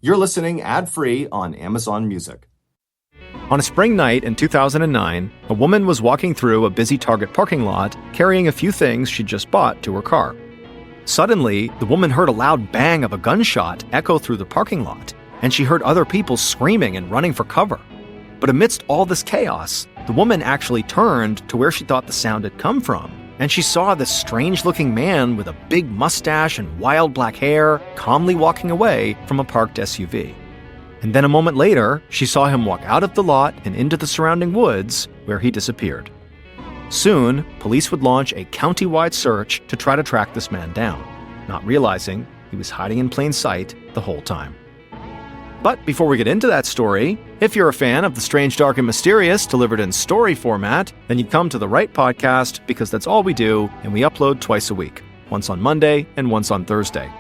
You're listening ad-free on Amazon Music. On a spring night in 2009, a woman was walking through a busy Target parking lot carrying a few things she'd just bought to her car. Suddenly, the woman heard a loud bang of a gunshot echo through the parking lot, and she heard other people screaming and running for cover. But amidst all this chaos, the woman actually turned to where she thought the sound had come from, and she saw this strange-looking man with a big mustache and wild black hair calmly walking away from a parked SUV. And then a moment later, she saw him walk out of the lot and into the surrounding woods, where he disappeared. Soon, police would launch a county-wide search to try to track this man down, not realizing he was hiding in plain sight the whole time. But before we get into that story, if you're a fan of the strange, dark, and mysterious delivered in story format, then you've come to the right podcast, because that's all we do, and we upload twice a week, once on Monday and once on Thursday.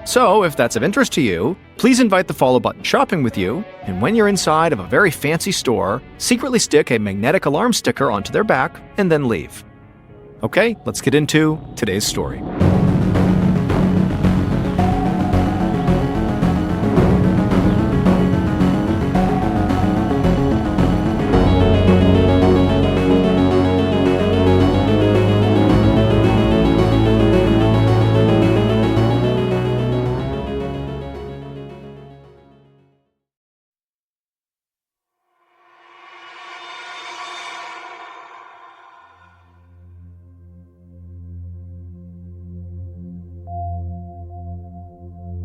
So if that's of interest to you, please invite the follow button shopping with you, and when you're inside of a very fancy store, secretly stick a magnetic alarm sticker onto their back and then leave. Okay, let's get into today's story.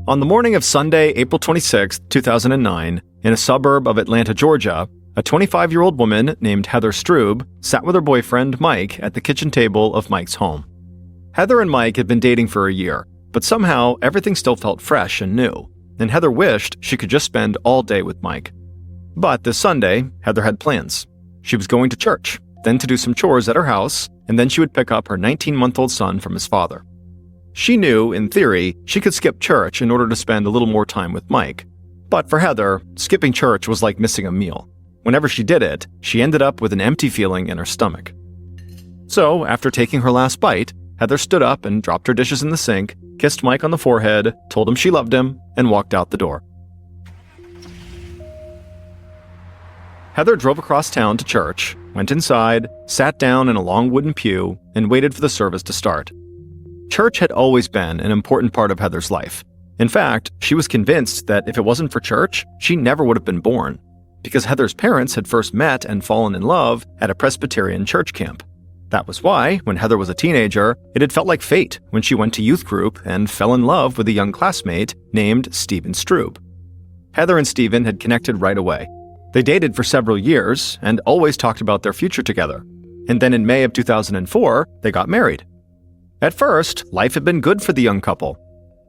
On the morning of Sunday, April 26, 2009, in a suburb of Atlanta, Georgia, a 25-year-old woman named Heather Strube sat with her boyfriend, Mike, at the kitchen table of Mike's home. Heather and Mike had been dating for a year, but somehow everything still felt fresh and new, and Heather wished she could just spend all day with Mike. But this Sunday, Heather had plans. She was going to church, then to do some chores at her house, and then she would pick up her 19-month-old son from his father. She knew, in theory, she could skip church in order to spend a little more time with Mike. But for Heather, skipping church was like missing a meal. Whenever she did it, she ended up with an empty feeling in her stomach. So, after taking her last bite, Heather stood up and dropped her dishes in the sink, kissed Mike on the forehead, told him she loved him, and walked out the door. Heather drove across town to church, went inside, sat down in a long wooden pew, and waited for the service to start. Church had always been an important part of Heather's life. In fact, she was convinced that if it wasn't for church, she never would have been born, because Heather's parents had first met and fallen in love at a Presbyterian church camp. That was why, when Heather was a teenager, it had felt like fate when she went to youth group and fell in love with a young classmate named Stephen Strube. Heather and Stephen had connected right away. They dated for several years and always talked about their future together. And then in May of 2004, they got married. At first, life had been good for the young couple.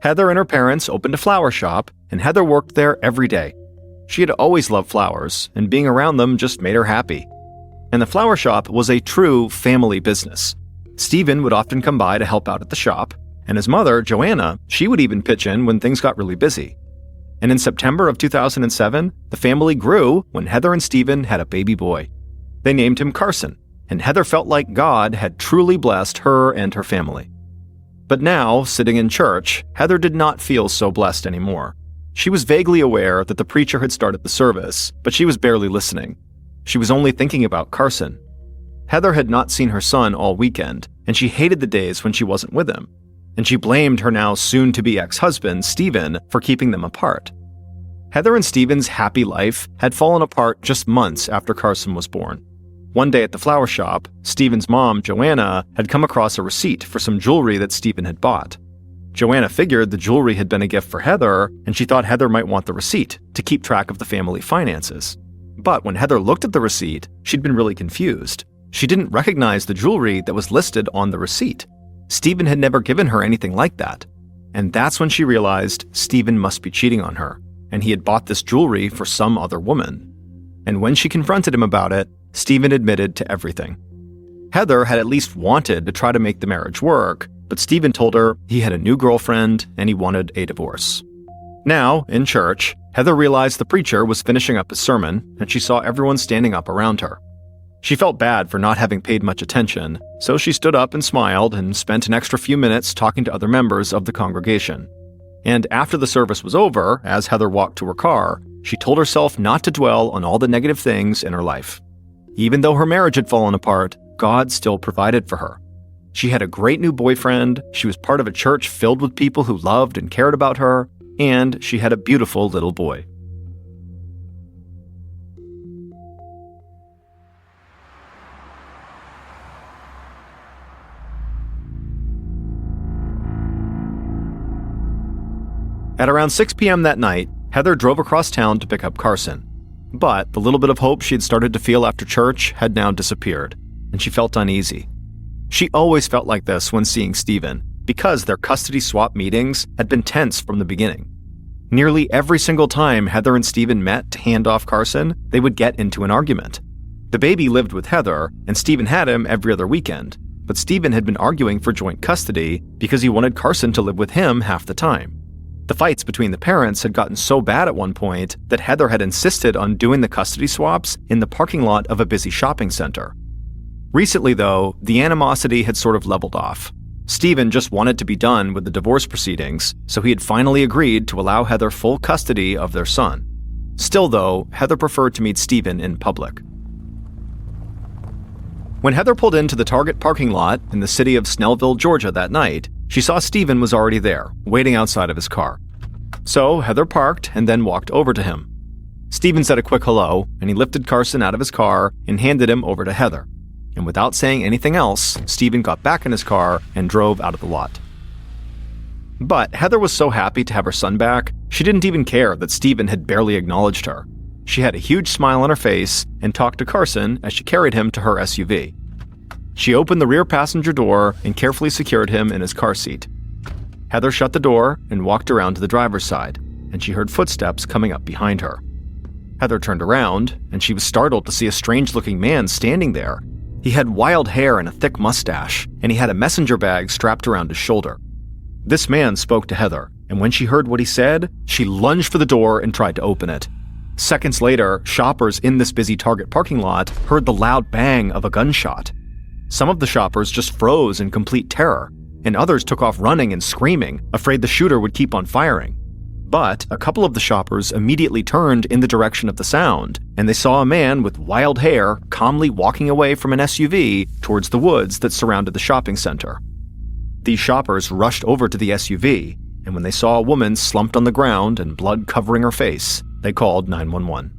Heather and her parents opened a flower shop, and Heather worked there every day. She had always loved flowers, and being around them just made her happy. And the flower shop was a true family business. Stephen would often come by to help out at the shop, and his mother, Joanna, she would even pitch in when things got really busy. And in September of 2007, the family grew when Heather and Stephen had a baby boy. They named him Carson, and Heather felt like God had truly blessed her and her family. But now, sitting in church, Heather did not feel so blessed anymore. She was vaguely aware that the preacher had started the service, but she was barely listening. She was only thinking about Carson. Heather had not seen her son all weekend, and she hated the days when she wasn't with him. And she blamed her now soon-to-be ex-husband, Stephen, for keeping them apart. Heather and Stephen's happy life had fallen apart just months after Carson was born. One day at the flower shop, Stephen's mom, Joanna, had come across a receipt for some jewelry that Stephen had bought. Joanna figured the jewelry had been a gift for Heather, and she thought Heather might want the receipt to keep track of the family finances. But when Heather looked at the receipt, she'd been really confused. She didn't recognize the jewelry that was listed on the receipt. Stephen had never given her anything like that. And that's when she realized Stephen must be cheating on her, and he had bought this jewelry for some other woman. And when she confronted him about it, Stephen admitted to everything. Heather had at least wanted to try to make the marriage work, but Stephen told her he had a new girlfriend and he wanted a divorce. Now, in church, Heather realized the preacher was finishing up his sermon, and she saw everyone standing up around her. She felt bad for not having paid much attention, so she stood up and smiled and spent an extra few minutes talking to other members of the congregation. And after the service was over, as Heather walked to her car, she told herself not to dwell on all the negative things in her life. Even though her marriage had fallen apart, God still provided for her. She had a great new boyfriend, she was part of a church filled with people who loved and cared about her, and she had a beautiful little boy. At around 6 p.m. that night, Heather drove across town to pick up Carson. But the little bit of hope she had started to feel after church had now disappeared, and she felt uneasy. She always felt like this when seeing Stephen, because their custody swap meetings had been tense from the beginning. Nearly every single time Heather and Stephen met to hand off Carson, they would get into an argument. The baby lived with Heather, and Stephen had him every other weekend, but Stephen had been arguing for joint custody because he wanted Carson to live with him half the time. The fights between the parents had gotten so bad at one point that Heather had insisted on doing the custody swaps in the parking lot of a busy shopping center. Recently, though, the animosity had sort of leveled off. Stephen just wanted to be done with the divorce proceedings, so he had finally agreed to allow Heather full custody of their son. Still, though, Heather preferred to meet Stephen in public. When Heather pulled into the Target parking lot in the city of Snellville, Georgia that night, she saw Stephen was already there, waiting outside of his car. So Heather parked and then walked over to him. Stephen said a quick hello, and he lifted Carson out of his car and handed him over to Heather. And without saying anything else, Stephen got back in his car and drove out of the lot. But Heather was so happy to have her son back, she didn't even care that Stephen had barely acknowledged her. She had a huge smile on her face and talked to Carson as she carried him to her SUV. She opened the rear passenger door and carefully secured him in his car seat. Heather shut the door and walked around to the driver's side, and she heard footsteps coming up behind her. Heather turned around, and she was startled to see a strange-looking man standing there. He had wild hair and a thick mustache, and he had a messenger bag strapped around his shoulder. This man spoke to Heather, and when she heard what he said, she lunged for the door and tried to open it. Seconds later, shoppers in this busy Target parking lot heard the loud bang of a gunshot. Some of the shoppers just froze in complete terror, and others took off running and screaming, afraid the shooter would keep on firing. But a couple of the shoppers immediately turned in the direction of the sound, and they saw a man with wild hair calmly walking away from an SUV towards the woods that surrounded the shopping center. These shoppers rushed over to the SUV, and when they saw a woman slumped on the ground and blood covering her face, they called 911.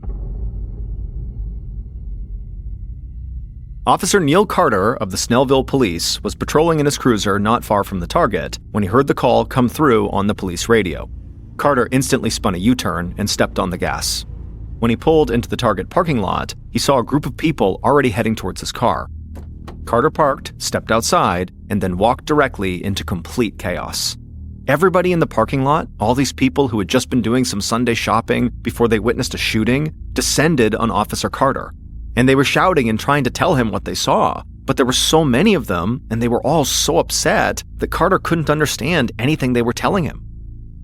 Officer Neil Carter of the Snellville Police was patrolling in his cruiser not far from the target when he heard the call come through on the police radio. Carter instantly spun a U-turn and stepped on the gas. When he pulled into the Target parking lot, he saw a group of people already heading towards his car. Carter parked, stepped outside, and then walked directly into complete chaos. Everybody in the parking lot, all these people who had just been doing some Sunday shopping before they witnessed a shooting, descended on Officer Carter. And they were shouting and trying to tell him what they saw, but there were so many of them, and they were all so upset that Carter couldn't understand anything they were telling him.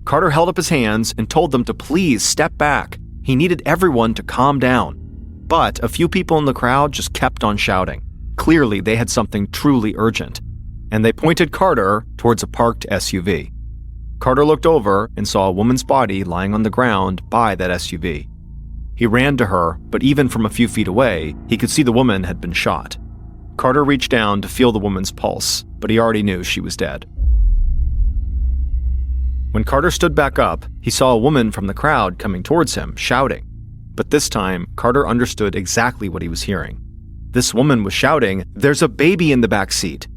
Carter held up his hands and told them to please step back. He needed everyone to calm down. But a few people in the crowd just kept on shouting. Clearly, they had something truly urgent, and they pointed Carter towards a parked SUV. Carter looked over and saw a woman's body lying on the ground by that SUV. He ran to her, but even from a few feet away, he could see the woman had been shot. Carter reached down to feel the woman's pulse, but he already knew she was dead. When Carter stood back up, he saw a woman from the crowd coming towards him, shouting. But this time, Carter understood exactly what he was hearing. This woman was shouting, "There's a baby in the back seat."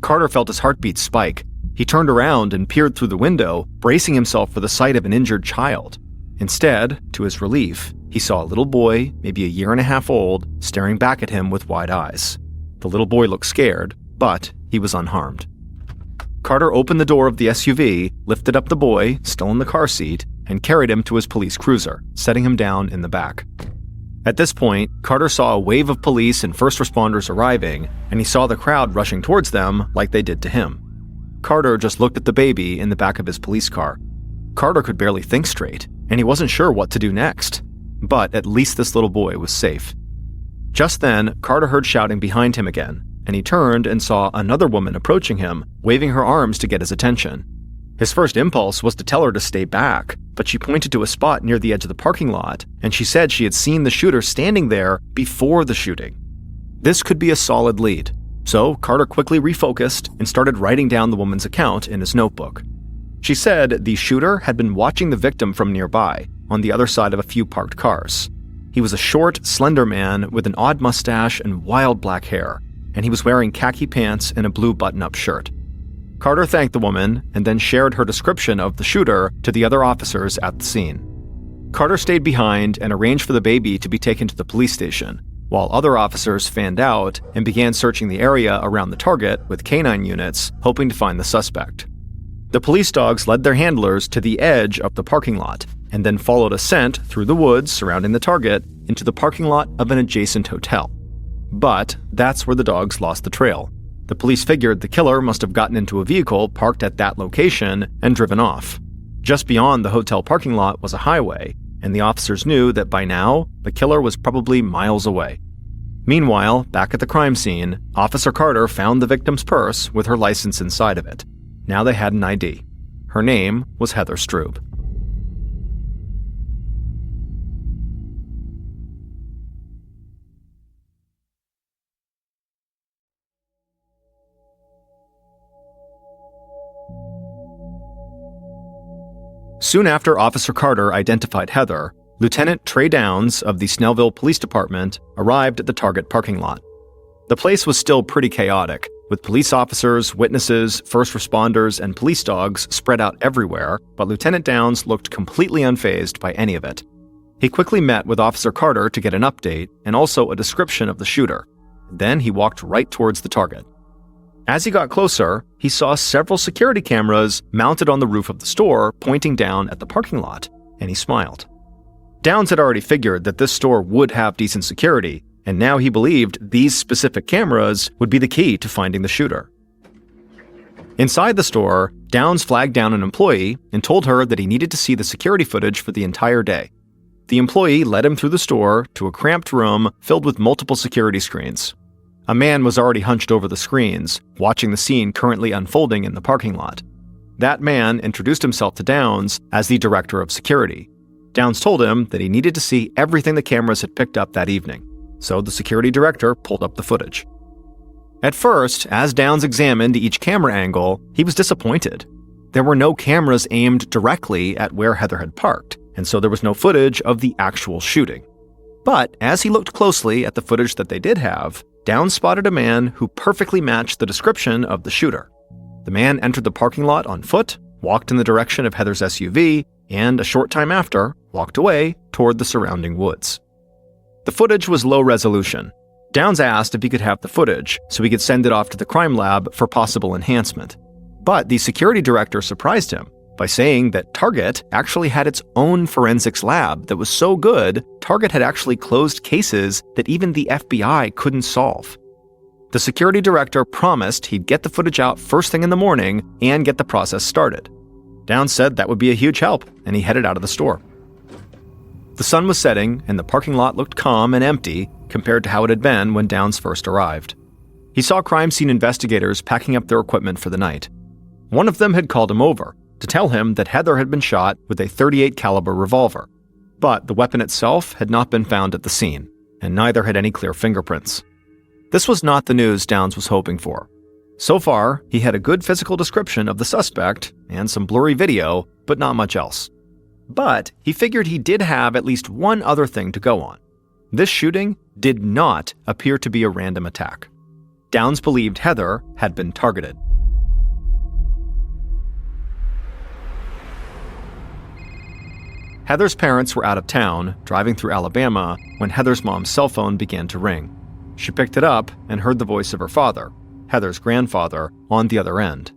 Carter felt his heartbeat spike. He turned around and peered through the window, bracing himself for the sight of an injured child. Instead, to his relief, he saw a little boy, maybe a year and a half old, staring back at him with wide eyes. The little boy looked scared, but he was unharmed. Carter opened the door of the SUV, lifted up the boy, still in the car seat, and carried him to his police cruiser, setting him down in the back. At this point, Carter saw a wave of police and first responders arriving, and he saw the crowd rushing towards them like they did to him. Carter just looked at the baby in the back of his police car. Carter could barely think straight, and he wasn't sure what to do next. But at least this little boy was safe. Just then, Carter heard shouting behind him again, and he turned and saw another woman approaching him, waving her arms to get his attention. His first impulse was to tell her to stay back, but she pointed to a spot near the edge of the parking lot, and she said she had seen the shooter standing there before the shooting. This could be a solid lead, so Carter quickly refocused and started writing down the woman's account in his notebook. She said the shooter had been watching the victim from nearby, on the other side of a few parked cars. He was a short, slender man with an odd mustache and wild black hair, and he was wearing khaki pants and a blue button-up shirt. Carter thanked the woman and then shared her description of the shooter to the other officers at the scene. Carter stayed behind and arranged for the baby to be taken to the police station, while other officers fanned out and began searching the area around the target with canine units, hoping to find the suspect. The police dogs led their handlers to the edge of the parking lot and then followed a scent through the woods surrounding the target into the parking lot of an adjacent hotel. But that's where the dogs lost the trail. The police figured the killer must have gotten into a vehicle parked at that location and driven off. Just beyond the hotel parking lot was a highway, and the officers knew that by now, the killer was probably miles away. Meanwhile, back at the crime scene, Officer Carter found the victim's purse with her license inside of it. Now they had an ID. Her name was Heather Strube. Soon after Officer Carter identified Heather, Lieutenant Trey Downs of the Snellville Police Department arrived at the target parking lot. The place was still pretty chaotic, with police officers, witnesses, first responders, and police dogs spread out everywhere, but Lieutenant Downs looked completely unfazed by any of it. He quickly met with Officer Carter to get an update and also a description of the shooter. Then he walked right towards the target. As he got closer, he saw several security cameras mounted on the roof of the store pointing down at the parking lot, and he smiled. Downs had already figured that this store would have decent security, and now he believed these specific cameras would be the key to finding the shooter. Inside the store, Downs flagged down an employee and told her that he needed to see the security footage for the entire day. The employee led him through the store to a cramped room filled with multiple security screens. A man was already hunched over the screens, watching the scene currently unfolding in the parking lot. That man introduced himself to Downs as the director of security. Downs told him that he needed to see everything the cameras had picked up that evening, so the security director pulled up the footage. At first, as Downs examined each camera angle, he was disappointed. There were no cameras aimed directly at where Heather had parked, and so there was no footage of the actual shooting. But as he looked closely at the footage that they did have, Downs spotted a man who perfectly matched the description of the shooter. The man entered the parking lot on foot, walked in the direction of Heather's SUV, and a short time after, walked away toward the surrounding woods. The footage was low resolution. Downs asked if he could have the footage so he could send it off to the crime lab for possible enhancement. But the security director surprised him by saying that Target actually had its own forensics lab that was so good, Target had actually closed cases that even the FBI couldn't solve. The security director promised he'd get the footage out first thing in the morning and get the process started. Downs said that would be a huge help, and he headed out of the store. The sun was setting, and the parking lot looked calm and empty compared to how it had been when Downs first arrived. He saw crime scene investigators packing up their equipment for the night. One of them had called him over to tell him that Heather had been shot with a .38 caliber revolver, but the weapon itself had not been found at the scene, and neither had any clear fingerprints. This was not the news Downs was hoping for. So far, he had a good physical description of the suspect and some blurry video, but not much else. But he figured he did have at least one other thing to go on. This shooting did not appear to be a random attack. Downs believed Heather had been targeted. Heather's parents were out of town, driving through Alabama, when Heather's mom's cell phone began to ring. She picked it up and heard the voice of her father, Heather's grandfather, on the other end,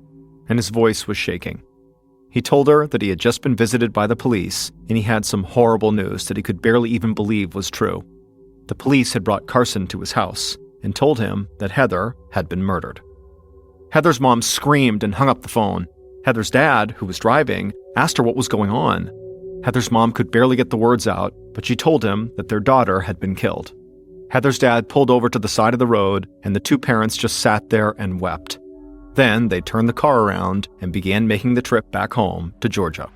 and his voice was shaking. He told her that he had just been visited by the police, and he had some horrible news that he could barely even believe was true. The police had brought Carson to his house and told him that Heather had been murdered. Heather's mom screamed and hung up the phone. Heather's dad, who was driving, asked her what was going on. Heather's mom could barely get the words out, but she told him that their daughter had been killed. Heather's dad pulled over to the side of the road, and the two parents just sat there and wept. Then they turned the car around and began making the trip back home to Georgia.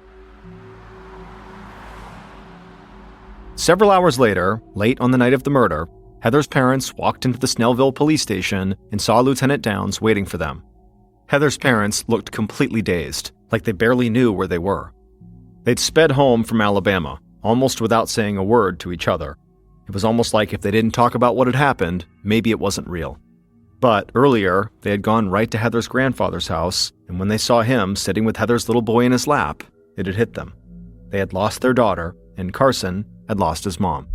Several hours later, late on the night of the murder, Heather's parents walked into the Snellville police station and saw Lieutenant Downs waiting for them. Heather's parents looked completely dazed, like they barely knew where they were. They'd sped home from Alabama, almost without saying a word to each other. It was almost like if they didn't talk about what had happened, maybe it wasn't real. But earlier, they had gone right to Heather's grandfather's house, and when they saw him sitting with Heather's little boy in his lap, it had hit them. They had lost their daughter, and Carson had lost his mom.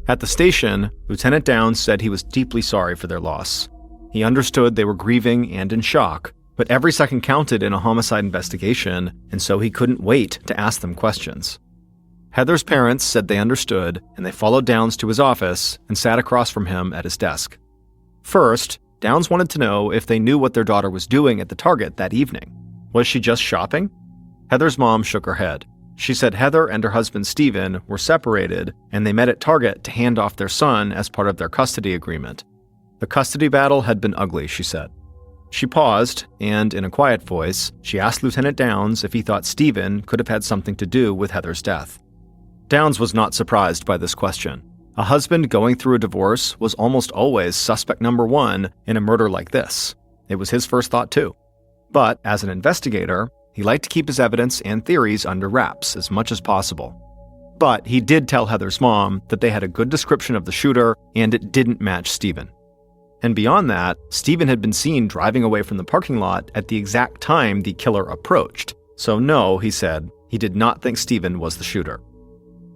At the station, Lieutenant Downs said he was deeply sorry for their loss. He understood they were grieving and in shock, but every second counted in a homicide investigation, and so he couldn't wait to ask them questions. Heather's parents said they understood, and they followed Downs to his office and sat across from him at his desk. First, Downs wanted to know if they knew what their daughter was doing at the Target that evening. Was she just shopping? Heather's mom shook her head. She said Heather and her husband Stephen were separated, and they met at Target to hand off their son as part of their custody agreement. The custody battle had been ugly, she said. She paused, and in a quiet voice, she asked Lieutenant Downs if he thought Stephen could have had something to do with Heather's death. Downs was not surprised by this question. A husband going through a divorce was almost always suspect number one in a murder like this. It was his first thought, too. But as an investigator, he liked to keep his evidence and theories under wraps as much as possible. But he did tell Heather's mom that they had a good description of the shooter and it didn't match Stephen. And beyond that, Stephen had been seen driving away from the parking lot at the exact time the killer approached. So no, he said, he did not think Stephen was the shooter.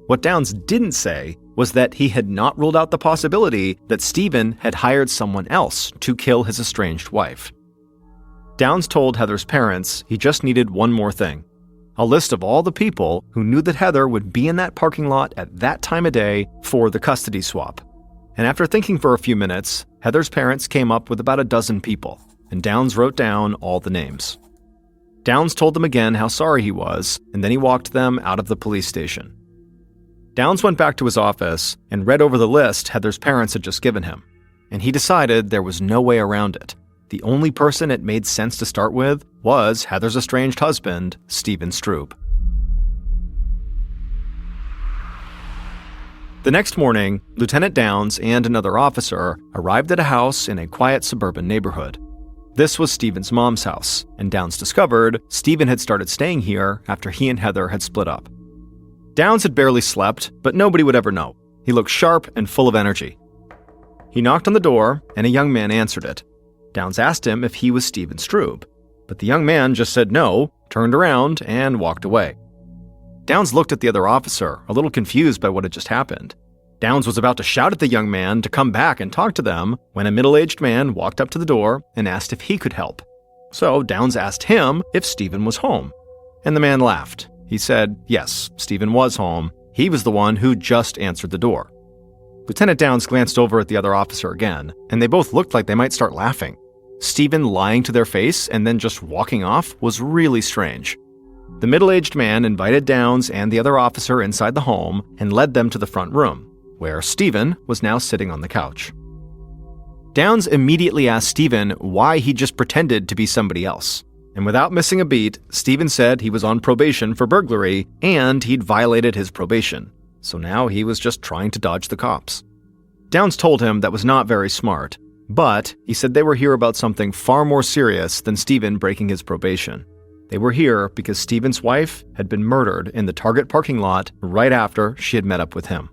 What Downs didn't say was that he had not ruled out the possibility that Stephen had hired someone else to kill his estranged wife. Downs told Heather's parents he just needed one more thing: a list of all the people who knew that Heather would be in that parking lot at that time of day for the custody swap. And after thinking for a few minutes, Heather's parents came up with about a dozen people, and Downs wrote down all the names. Downs told them again how sorry he was, and then he walked them out of the police station. Downs went back to his office and read over the list Heather's parents had just given him, and he decided there was no way around it. The only person it made sense to start with was Heather's estranged husband, Stephen Stroop. The next morning, Lieutenant Downs and another officer arrived at a house in a quiet suburban neighborhood. This was Stephen's mom's house, and Downs discovered Stephen had started staying here after he and Heather had split up. Downs had barely slept, but nobody would ever know. He looked sharp and full of energy. He knocked on the door, and a young man answered it. Downs asked him if he was Stephen Stroop, but the young man just said no, turned around, and walked away. Downs looked at the other officer, a little confused by what had just happened. Downs was about to shout at the young man to come back and talk to them when a middle-aged man walked up to the door and asked if he could help. So Downs asked him if Stephen was home, and the man laughed. He said, yes, Stephen was home. He was the one who just answered the door. Lieutenant Downs glanced over at the other officer again, and they both looked like they might start laughing. Stephen lying to their face and then just walking off was really strange. The middle-aged man invited Downs and the other officer inside the home and led them to the front room, where Stephen was now sitting on the couch. Downs immediately asked Stephen why he just pretended to be somebody else. And without missing a beat, Stephen said he was on probation for burglary and he'd violated his probation. So now he was just trying to dodge the cops. Downs told him that was not very smart, but he said they were here about something far more serious than Stephen breaking his probation. They were here because Stephen's wife had been murdered in the Target parking lot right after she had met up with him.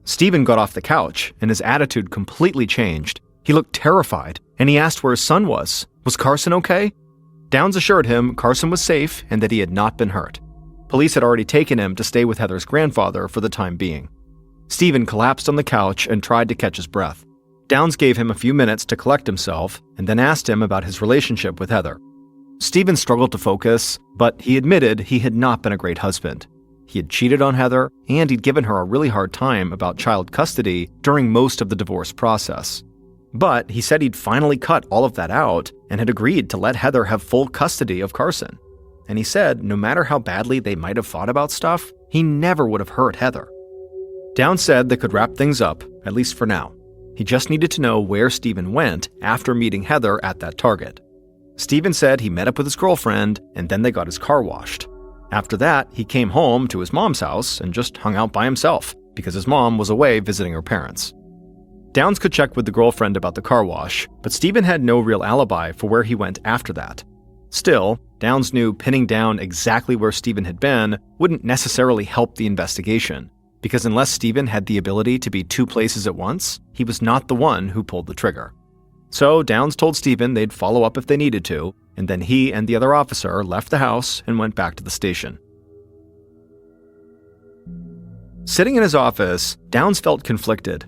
Stephen got off the couch and his attitude completely changed. He looked terrified and he asked where his son was. Was Carson okay? Downs assured him Carson was safe and that he had not been hurt. Police had already taken him to stay with Heather's grandfather for the time being. Stephen collapsed on the couch and tried to catch his breath. Downs gave him a few minutes to collect himself and then asked him about his relationship with Heather. Stephen struggled to focus, but he admitted he had not been a great husband. He had cheated on Heather, and he'd given her a really hard time about child custody during most of the divorce process. But he said he'd finally cut all of that out and had agreed to let Heather have full custody of Carson. And he said no matter how badly they might have fought about stuff, he never would have hurt Heather. Downs said they could wrap things up, at least for now. He just needed to know where Stephen went after meeting Heather at that Target. Stephen said he met up with his girlfriend and then they got his car washed. After that, he came home to his mom's house and just hung out by himself because his mom was away visiting her parents. Downs could check with the girlfriend about the car wash, but Stephen had no real alibi for where he went after that. Still, Downs knew pinning down exactly where Stephen had been wouldn't necessarily help the investigation, because unless Stephen had the ability to be two places at once, he was not the one who pulled the trigger. So Downs told Stephen they'd follow up if they needed to, and then he and the other officer left the house and went back to the station. Sitting in his office, Downs felt conflicted.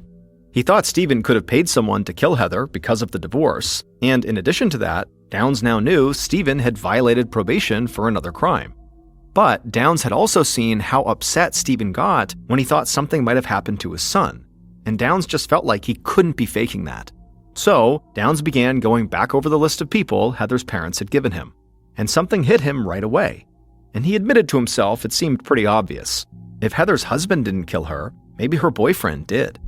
He thought Stephen could have paid someone to kill Heather because of the divorce, and in addition to that, Downs now knew Stephen had violated probation for another crime. But Downs had also seen how upset Stephen got when he thought something might have happened to his son, and Downs just felt like he couldn't be faking that. So, Downs began going back over the list of people Heather's parents had given him, and something hit him right away. And he admitted to himself it seemed pretty obvious. If Heather's husband didn't kill her, maybe her boyfriend did.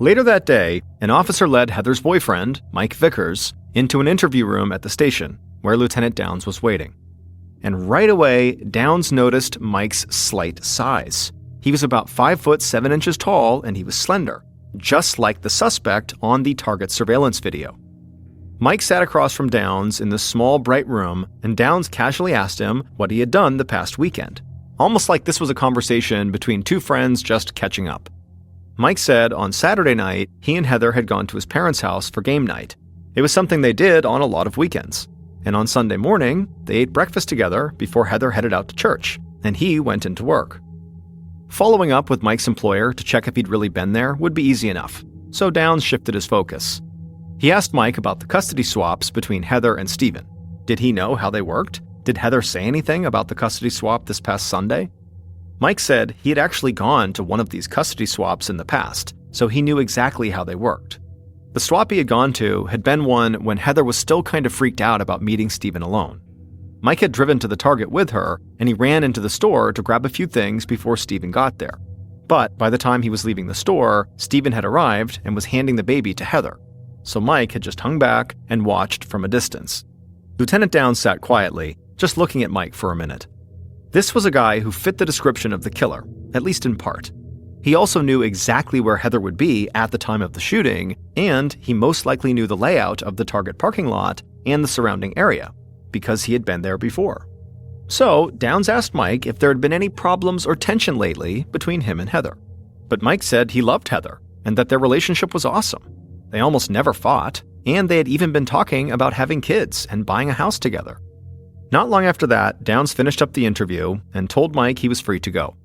Later that day, an officer led Heather's boyfriend, Mike Vickers, into an interview room at the station, where Lieutenant Downs was waiting. And right away, Downs noticed Mike's slight size. He was about 5 foot 7 inches tall and he was slender, just like the suspect on the Target surveillance video. Mike sat across from Downs in the small, bright room, and Downs casually asked him what he had done the past weekend, almost like this was a conversation between two friends just catching up. Mike said on Saturday night, he and Heather had gone to his parents' house for game night. It was something they did on a lot of weekends. And on Sunday morning, they ate breakfast together before Heather headed out to church, and he went into work. Following up with Mike's employer to check if he'd really been there would be easy enough, so Downs shifted his focus. He asked Mike about the custody swaps between Heather and Stephen. Did he know how they worked? Did Heather say anything about the custody swap this past Sunday? Mike said he had actually gone to one of these custody swaps in the past, so he knew exactly how they worked. The swap he had gone to had been one when Heather was still kind of freaked out about meeting Stephen alone. Mike had driven to the Target with her, and he ran into the store to grab a few things before Stephen got there. But by the time he was leaving the store, Stephen had arrived and was handing the baby to Heather. So Mike had just hung back and watched from a distance. Lieutenant Downs sat quietly, just looking at Mike for a minute. This was a guy who fit the description of the killer, at least in part. He also knew exactly where Heather would be at the time of the shooting, and he most likely knew the layout of the Target parking lot and the surrounding area, because he had been there before. So, Downs asked Mike if there had been any problems or tension lately between him and Heather. But Mike said he loved Heather, and that their relationship was awesome. They almost never fought, and they had even been talking about having kids and buying a house together. Not long after that, Downs finished up the interview and told Mike he was free to go.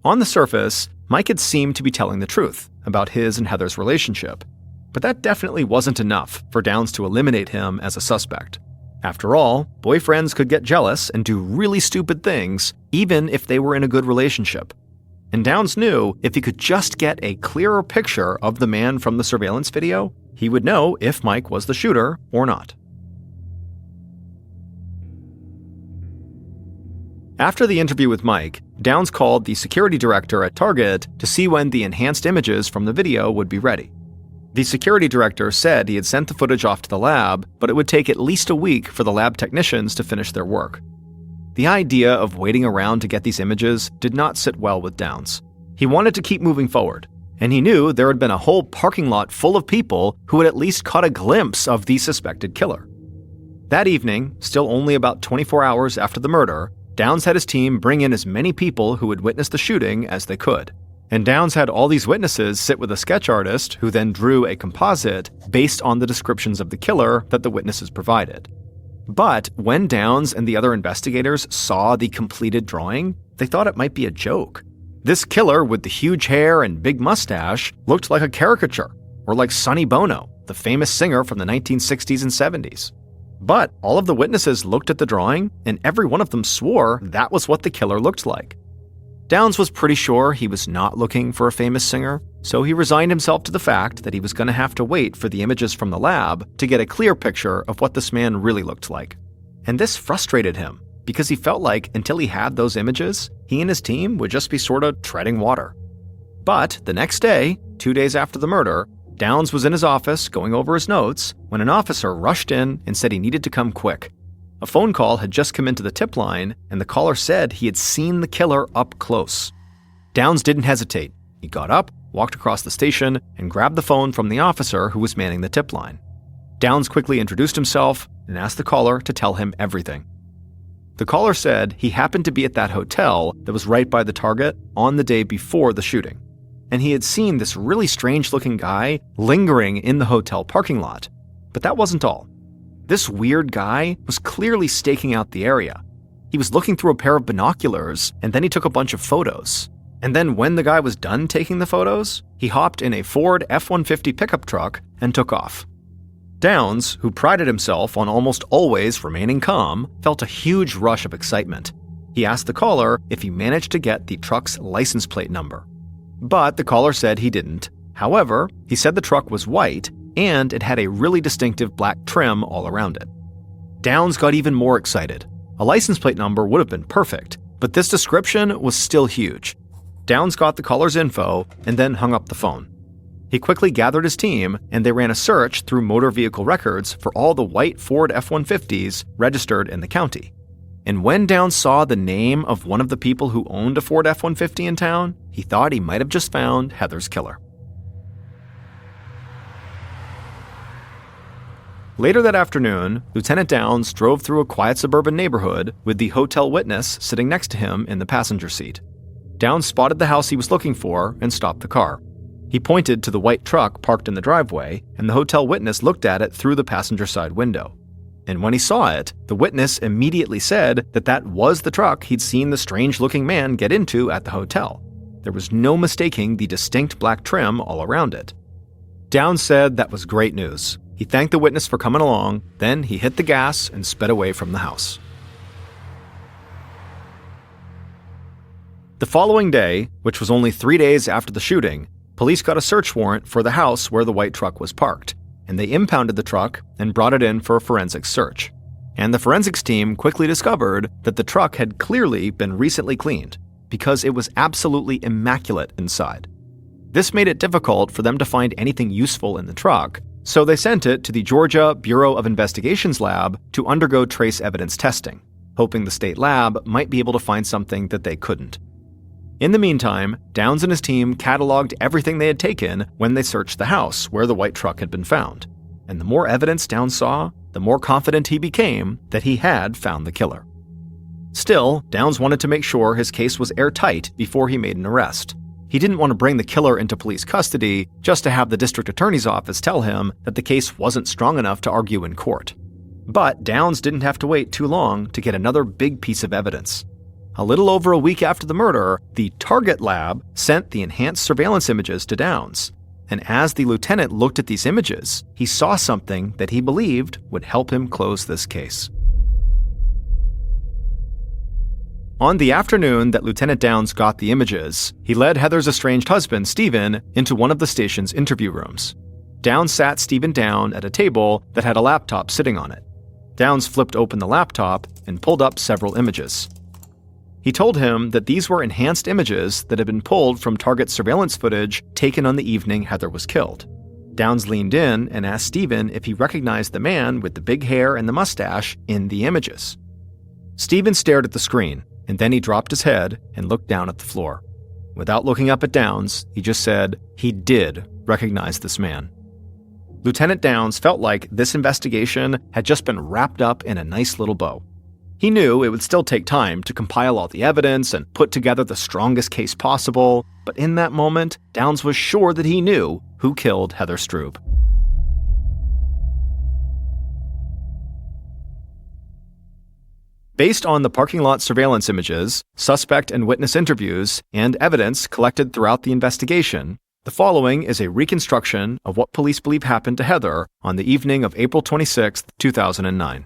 On the surface, Mike had seemed to be telling the truth about his and Heather's relationship, but that definitely wasn't enough for Downs to eliminate him as a suspect. After all, boyfriends could get jealous and do really stupid things, even if they were in a good relationship. And Downs knew if he could just get a clearer picture of the man from the surveillance video, he would know if Mike was the shooter or not. After the interview with Mike, Downs called the security director at Target to see when the enhanced images from the video would be ready. The security director said he had sent the footage off to the lab, but it would take at least a week for the lab technicians to finish their work. The idea of waiting around to get these images did not sit well with Downs. He wanted to keep moving forward, and he knew there had been a whole parking lot full of people who had at least caught a glimpse of the suspected killer. That evening, still only about 24 hours after the murder, Downs had his team bring in as many people who had witnessed the shooting as they could. And Downs had all these witnesses sit with a sketch artist who then drew a composite based on the descriptions of the killer that the witnesses provided. But when Downs and the other investigators saw the completed drawing, they thought it might be a joke. This killer with the huge hair and big mustache looked like a caricature, or like Sonny Bono, the famous singer from the 1960s and 70s. But all of the witnesses looked at the drawing, and every one of them swore that was what the killer looked like. Downs was pretty sure he was not looking for a famous singer, so he resigned himself to the fact that he was going to have to wait for the images from the lab to get a clear picture of what this man really looked like. And this frustrated him, because he felt like until he had those images, he and his team would just be sort of treading water. But the next day, 2 days after the murder, Downs was in his office going over his notes when an officer rushed in and said he needed to come quick. A phone call had just come into the tip line, and the caller said he had seen the killer up close. Downs didn't hesitate. He got up, walked across the station, and grabbed the phone from the officer who was manning the tip line. Downs quickly introduced himself and asked the caller to tell him everything. The caller said he happened to be at that hotel that was right by the target on the day before the shooting, and he had seen this really strange-looking guy lingering in the hotel parking lot. But that wasn't all. This weird guy was clearly staking out the area. He was looking through a pair of binoculars, and then he took a bunch of photos. And then when the guy was done taking the photos, he hopped in a Ford F-150 pickup truck and took off. Downs, who prided himself on almost always remaining calm, felt a huge rush of excitement. He asked the caller if he managed to get the truck's license plate number. But the caller said he didn't. However, he said the truck was white and it had a really distinctive black trim all around it. Downs got even more excited. A license plate number would have been perfect, but this description was still huge. Downs got the caller's info and then hung up the phone. He quickly gathered his team, and they ran a search through motor vehicle records for all the white Ford F-150s registered in the county. And when Downs saw the name of one of the people who owned a Ford F-150 in town, he thought he might have just found Heather's killer. Later that afternoon, Lieutenant Downs drove through a quiet suburban neighborhood with the hotel witness sitting next to him in the passenger seat. Downs spotted the house he was looking for and stopped the car. He pointed to the white truck parked in the driveway, and the hotel witness looked at it through the passenger side window. And when he saw it, the witness immediately said that that was the truck he'd seen the strange-looking man get into at the hotel. There was no mistaking the distinct black trim all around it. Downs said that was great news. He thanked the witness for coming along, then he hit the gas and sped away from the house. The following day, which was only 3 days after the shooting, police got a search warrant for the house where the white truck was parked, and they impounded the truck and brought it in for a forensics search. And the forensics team quickly discovered that the truck had clearly been recently cleaned, because it was absolutely immaculate inside. This made it difficult for them to find anything useful in the truck, so they sent it to the Georgia Bureau of Investigations lab to undergo trace evidence testing, hoping the state lab might be able to find something that they couldn't. In the meantime, Downs and his team cataloged everything they had taken when they searched the house where the white truck had been found. And the more evidence Downs saw, the more confident he became that he had found the killer. Still, Downs wanted to make sure his case was airtight before he made an arrest. He didn't want to bring the killer into police custody just to have the district attorney's office tell him that the case wasn't strong enough to argue in court. But Downs didn't have to wait too long to get another big piece of evidence. A little over a week after the murder, the Target lab sent the enhanced surveillance images to Downs. And as the lieutenant looked at these images, he saw something that he believed would help him close this case. On the afternoon that Lieutenant Downs got the images, he led Heather's estranged husband, Stephen, into one of the station's interview rooms. Downs sat Stephen down at a table that had a laptop sitting on it. Downs flipped open the laptop and pulled up several images. He told him that these were enhanced images that had been pulled from Target surveillance footage taken on the evening Heather was killed. Downs leaned in and asked Stephen if he recognized the man with the big hair and the mustache in the images. Stephen stared at the screen, and then he dropped his head and looked down at the floor. Without looking up at Downs, he just said he did recognize this man. Lieutenant Downs felt like this investigation had just been wrapped up in a nice little bow. He knew it would still take time to compile all the evidence and put together the strongest case possible, but in that moment, Downs was sure that he knew who killed Heather Strube. Based on the parking lot surveillance images, suspect and witness interviews, and evidence collected throughout the investigation, the following is a reconstruction of what police believe happened to Heather on the evening of April 26, 2009.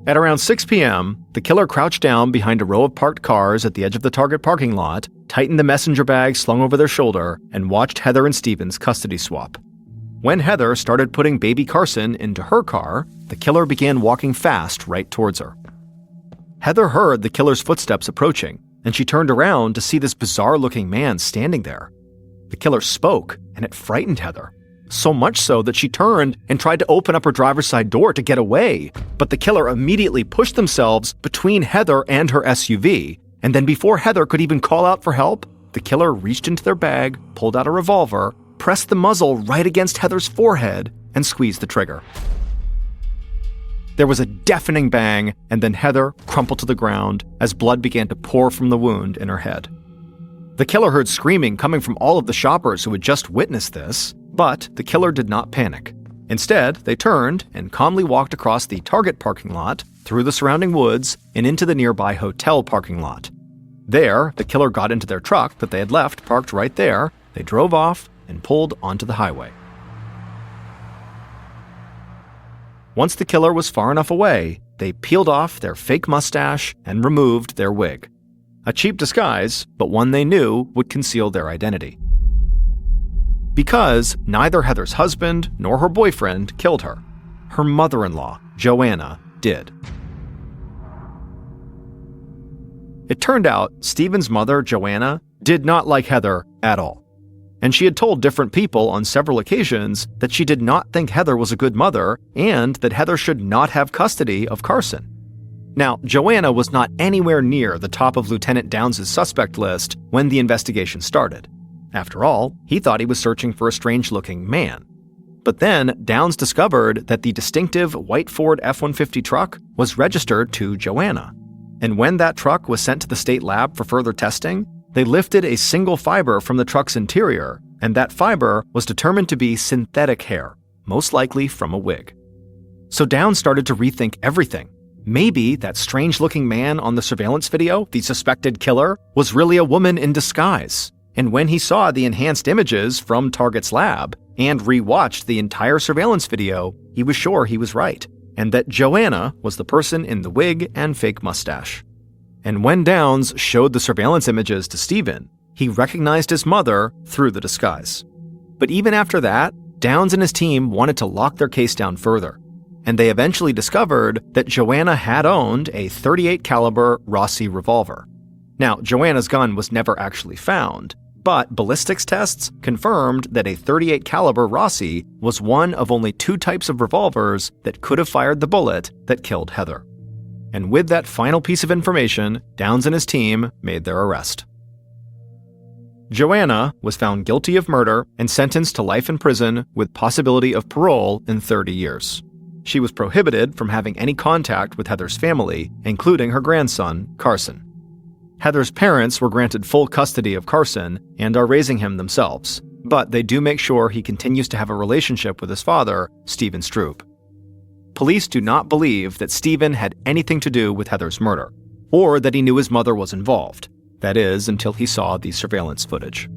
At around 6 p.m., the killer crouched down behind a row of parked cars at the edge of the Target parking lot tightened the messenger bag slung over their shoulder, and watched Heather and Steven's custody swap. When Heather started putting baby Carson into her car, the killer began walking fast right towards her. Heather heard the killer's footsteps approaching, and she turned around to see this bizarre-looking man standing there. The killer spoke, and it frightened Heather. So much so that she turned and tried to open up her driver's side door to get away, but the killer immediately pushed themselves between Heather and her SUV, and then before Heather could even call out for help, the killer reached into their bag, pulled out a revolver, pressed the muzzle right against Heather's forehead, and squeezed the trigger. There was a deafening bang, and then Heather crumpled to the ground as blood began to pour from the wound in her head. The killer heard screaming coming from all of the shoppers who had just witnessed this, but the killer did not panic. Instead, they turned and calmly walked across the Target parking lot, through the surrounding woods, and into the nearby hotel parking lot. There, the killer got into their truck that they had left parked right there, they drove off, and pulled onto the highway. Once the killer was far enough away, they peeled off their fake mustache and removed their wig. A cheap disguise, but one they knew would conceal their identity. Because neither Heather's husband nor her boyfriend killed her. Her mother-in-law, Joanna, did. It turned out Steven's mother, Joanna, did not like Heather at all. And she had told different people on several occasions that she did not think Heather was a good mother and that Heather should not have custody of Carson. Now, Joanna was not anywhere near the top of Lieutenant Downs' suspect list when the investigation started. After all, he thought he was searching for a strange-looking man. But then, Downs discovered that the distinctive white Ford F-150 truck was registered to Joanna. And when that truck was sent to the state lab for further testing, they lifted a single fiber from the truck's interior, and that fiber was determined to be synthetic hair, most likely from a wig. So Downs started to rethink everything. Maybe that strange-looking man on the surveillance video, the suspected killer, was really a woman in disguise. And when he saw the enhanced images from Target's lab and rewatched the entire surveillance video, he was sure he was right, and that Joanna was the person in the wig and fake mustache. And when Downs showed the surveillance images to Steven, he recognized his mother through the disguise. But even after that, Downs and his team wanted to lock their case down further, and they eventually discovered that Joanna had owned a .38 caliber Rossi revolver. Now, Joanna's gun was never actually found, but ballistics tests confirmed that a .38 caliber Rossi was one of only 2 types of revolvers that could have fired the bullet that killed Heather. And with that final piece of information, Downs and his team made their arrest. Joanna was found guilty of murder and sentenced to life in prison with possibility of parole in 30 years. She was prohibited from having any contact with Heather's family, including her grandson, Carson. Heather's parents were granted full custody of Carson and are raising him themselves, but they do make sure he continues to have a relationship with his father, Steven Stroop. Police do not believe that Steven had anything to do with Heather's murder, or that he knew his mother was involved. That is, until he saw the surveillance footage.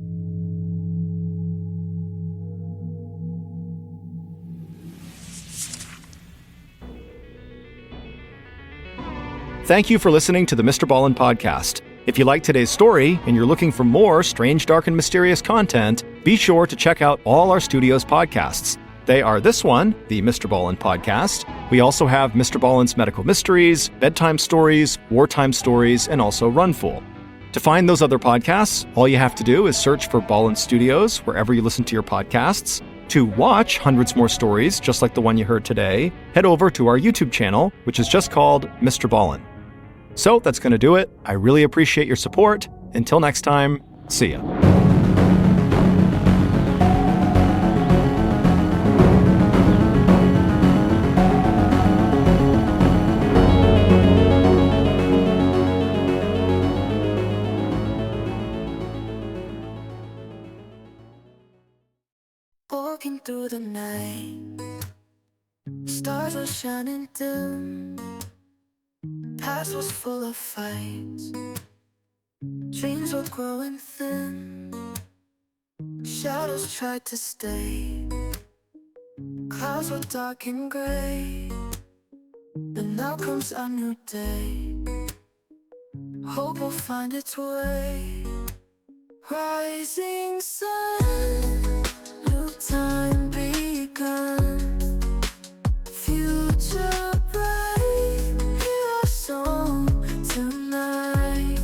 Thank you for listening to the MrBallen podcast. If you like today's story and you're looking for more strange, dark, and mysterious content, be sure to check out all our studio's podcasts. They are this one, the MrBallen podcast. We also have MrBallen's Medical Mysteries, Bedtime Stories, Wartime Stories, and also Runful. To find those other podcasts, all you have to do is search for Ballen Studios wherever you listen to your podcasts. To watch hundreds more stories, just like the one you heard today, head over to our YouTube channel, which is just called MrBallen. So that's going to do it. I really appreciate your support. Until next time, see ya. Walking through the night, stars were shining dim. Past was full of fights, dreams were growing thin. Shadows tried to stay, clouds were dark and gray. But now comes a new day, hope will find its way. Rising sun, new time begun. Future bright, hear our song tonight.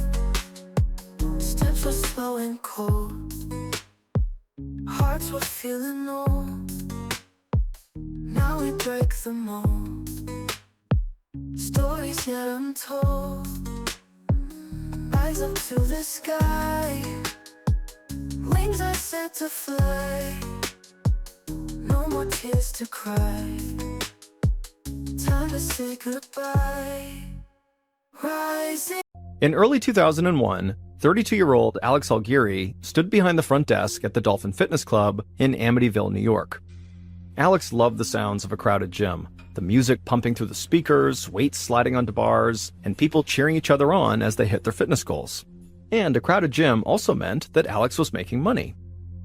Steps were slow and cold, hearts were feeling old. Now we break the mold, stories yet untold. Rise up to the sky, wings are set to fly. No more tears to cry, time to say goodbye. Rising. In early 2001, 32-year-old Alex Alguiri stood behind the front desk at the Dolphin Fitness Club in Amityville, New York. Alex loved the sounds of a crowded gym, the music pumping through the speakers, weights sliding onto bars, and people cheering each other on as they hit their fitness goals. And a crowded gym also meant that Alex was making money.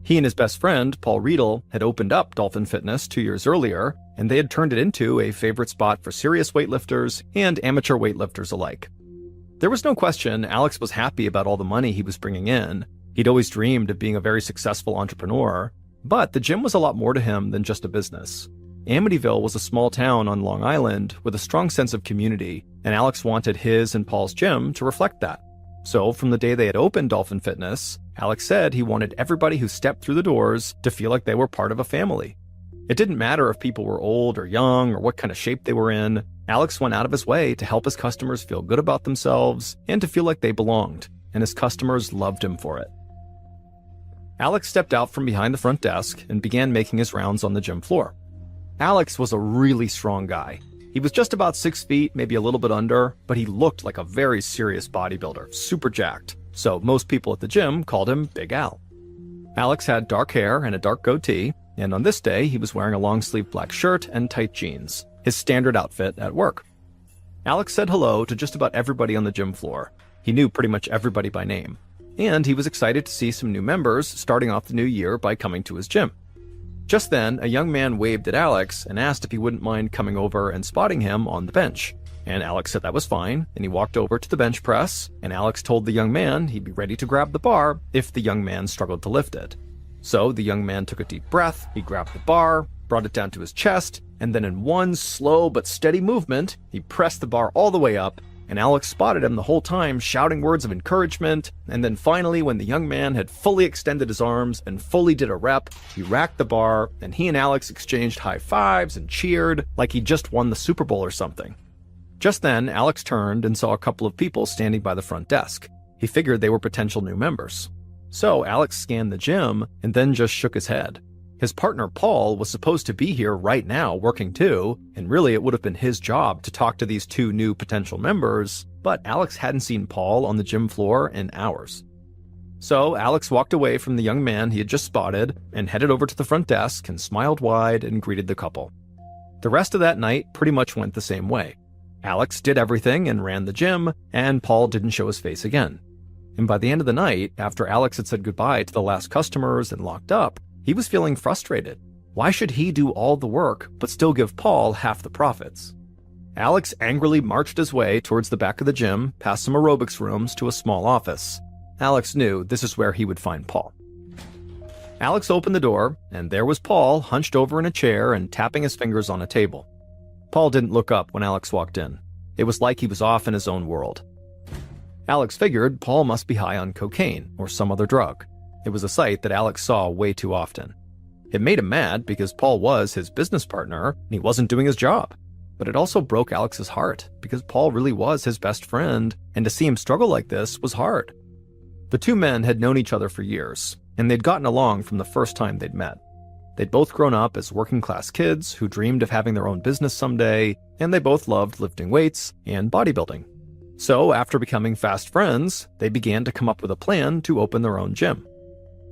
He and his best friend, Paul Riedel, had opened up Dolphin Fitness 2 years earlier, and they had turned it into a favorite spot for serious weightlifters and amateur weightlifters alike. There was no question Alex was happy about all the money he was bringing in. He'd always dreamed of being a very successful entrepreneur, but the gym was a lot more to him than just a business. Amityville was a small town on Long Island with a strong sense of community, and Alex wanted his and Paul's gym to reflect that. So from the day they had opened Dolphin Fitness, Alex said he wanted everybody who stepped through the doors to feel like they were part of a family. It didn't matter if people were old or young or what kind of shape they were in. Alex went out of his way to help his customers feel good about themselves and to feel like they belonged, and his customers loved him for it. Alex stepped out from behind the front desk and began making his rounds on the gym floor. Alex was a really strong guy. He was just about 6 feet, maybe a little bit under, but he looked like a very serious bodybuilder, super jacked. So most people at the gym called him Big Al. Alex had dark hair and a dark goatee, and on this day he was wearing a long-sleeved black shirt and tight jeans, his standard outfit at work. Alex said hello to just about everybody on the gym floor. He knew pretty much everybody by name. And he was excited to see some new members starting off the new year by coming to his gym. Just then, a young man waved at Alex and asked if he wouldn't mind coming over and spotting him on the bench. And Alex said that was fine, and he walked over to the bench press, and Alex told the young man he'd be ready to grab the bar if the young man struggled to lift it. So the young man took a deep breath, he grabbed the bar, brought it down to his chest, and then in one slow but steady movement, he pressed the bar all the way up, and Alex spotted him the whole time shouting words of encouragement, and then finally when the young man had fully extended his arms and fully did a rep, he racked the bar, and he and Alex exchanged high fives and cheered like he just won the Super Bowl or something. Just then, Alex turned and saw a couple of people standing by the front desk. He figured they were potential new members. So Alex scanned the gym and then just shook his head. His partner Paul was supposed to be here right now working too, and really it would have been his job to talk to these two new potential members, but Alex hadn't seen Paul on the gym floor in hours. So Alex walked away from the young man he had just spotted and headed over to the front desk and smiled wide and greeted the couple. The rest of that night pretty much went the same way. Alex did everything and ran the gym, and Paul didn't show his face again. And by the end of the night, after Alex had said goodbye to the last customers and locked up, he was feeling frustrated. Why should he do all the work but still give Paul half the profits? Alex angrily marched his way towards the back of the gym, past some aerobics rooms to a small office. Alex knew this is where he would find Paul. Alex opened the door, and there was Paul hunched over in a chair and tapping his fingers on a table. Paul didn't look up when Alex walked in. It was like he was off in his own world. Alex figured Paul must be high on cocaine or some other drug. It was a sight that Alex saw way too often. It made him mad because Paul was his business partner and he wasn't doing his job. But it also broke Alex's heart because Paul really was his best friend, and to see him struggle like this was hard. The two men had known each other for years, and they'd gotten along from the first time they'd met. They'd both grown up as working-class kids who dreamed of having their own business someday, and they both loved lifting weights and bodybuilding. So after becoming fast friends, they began to come up with a plan to open their own gym.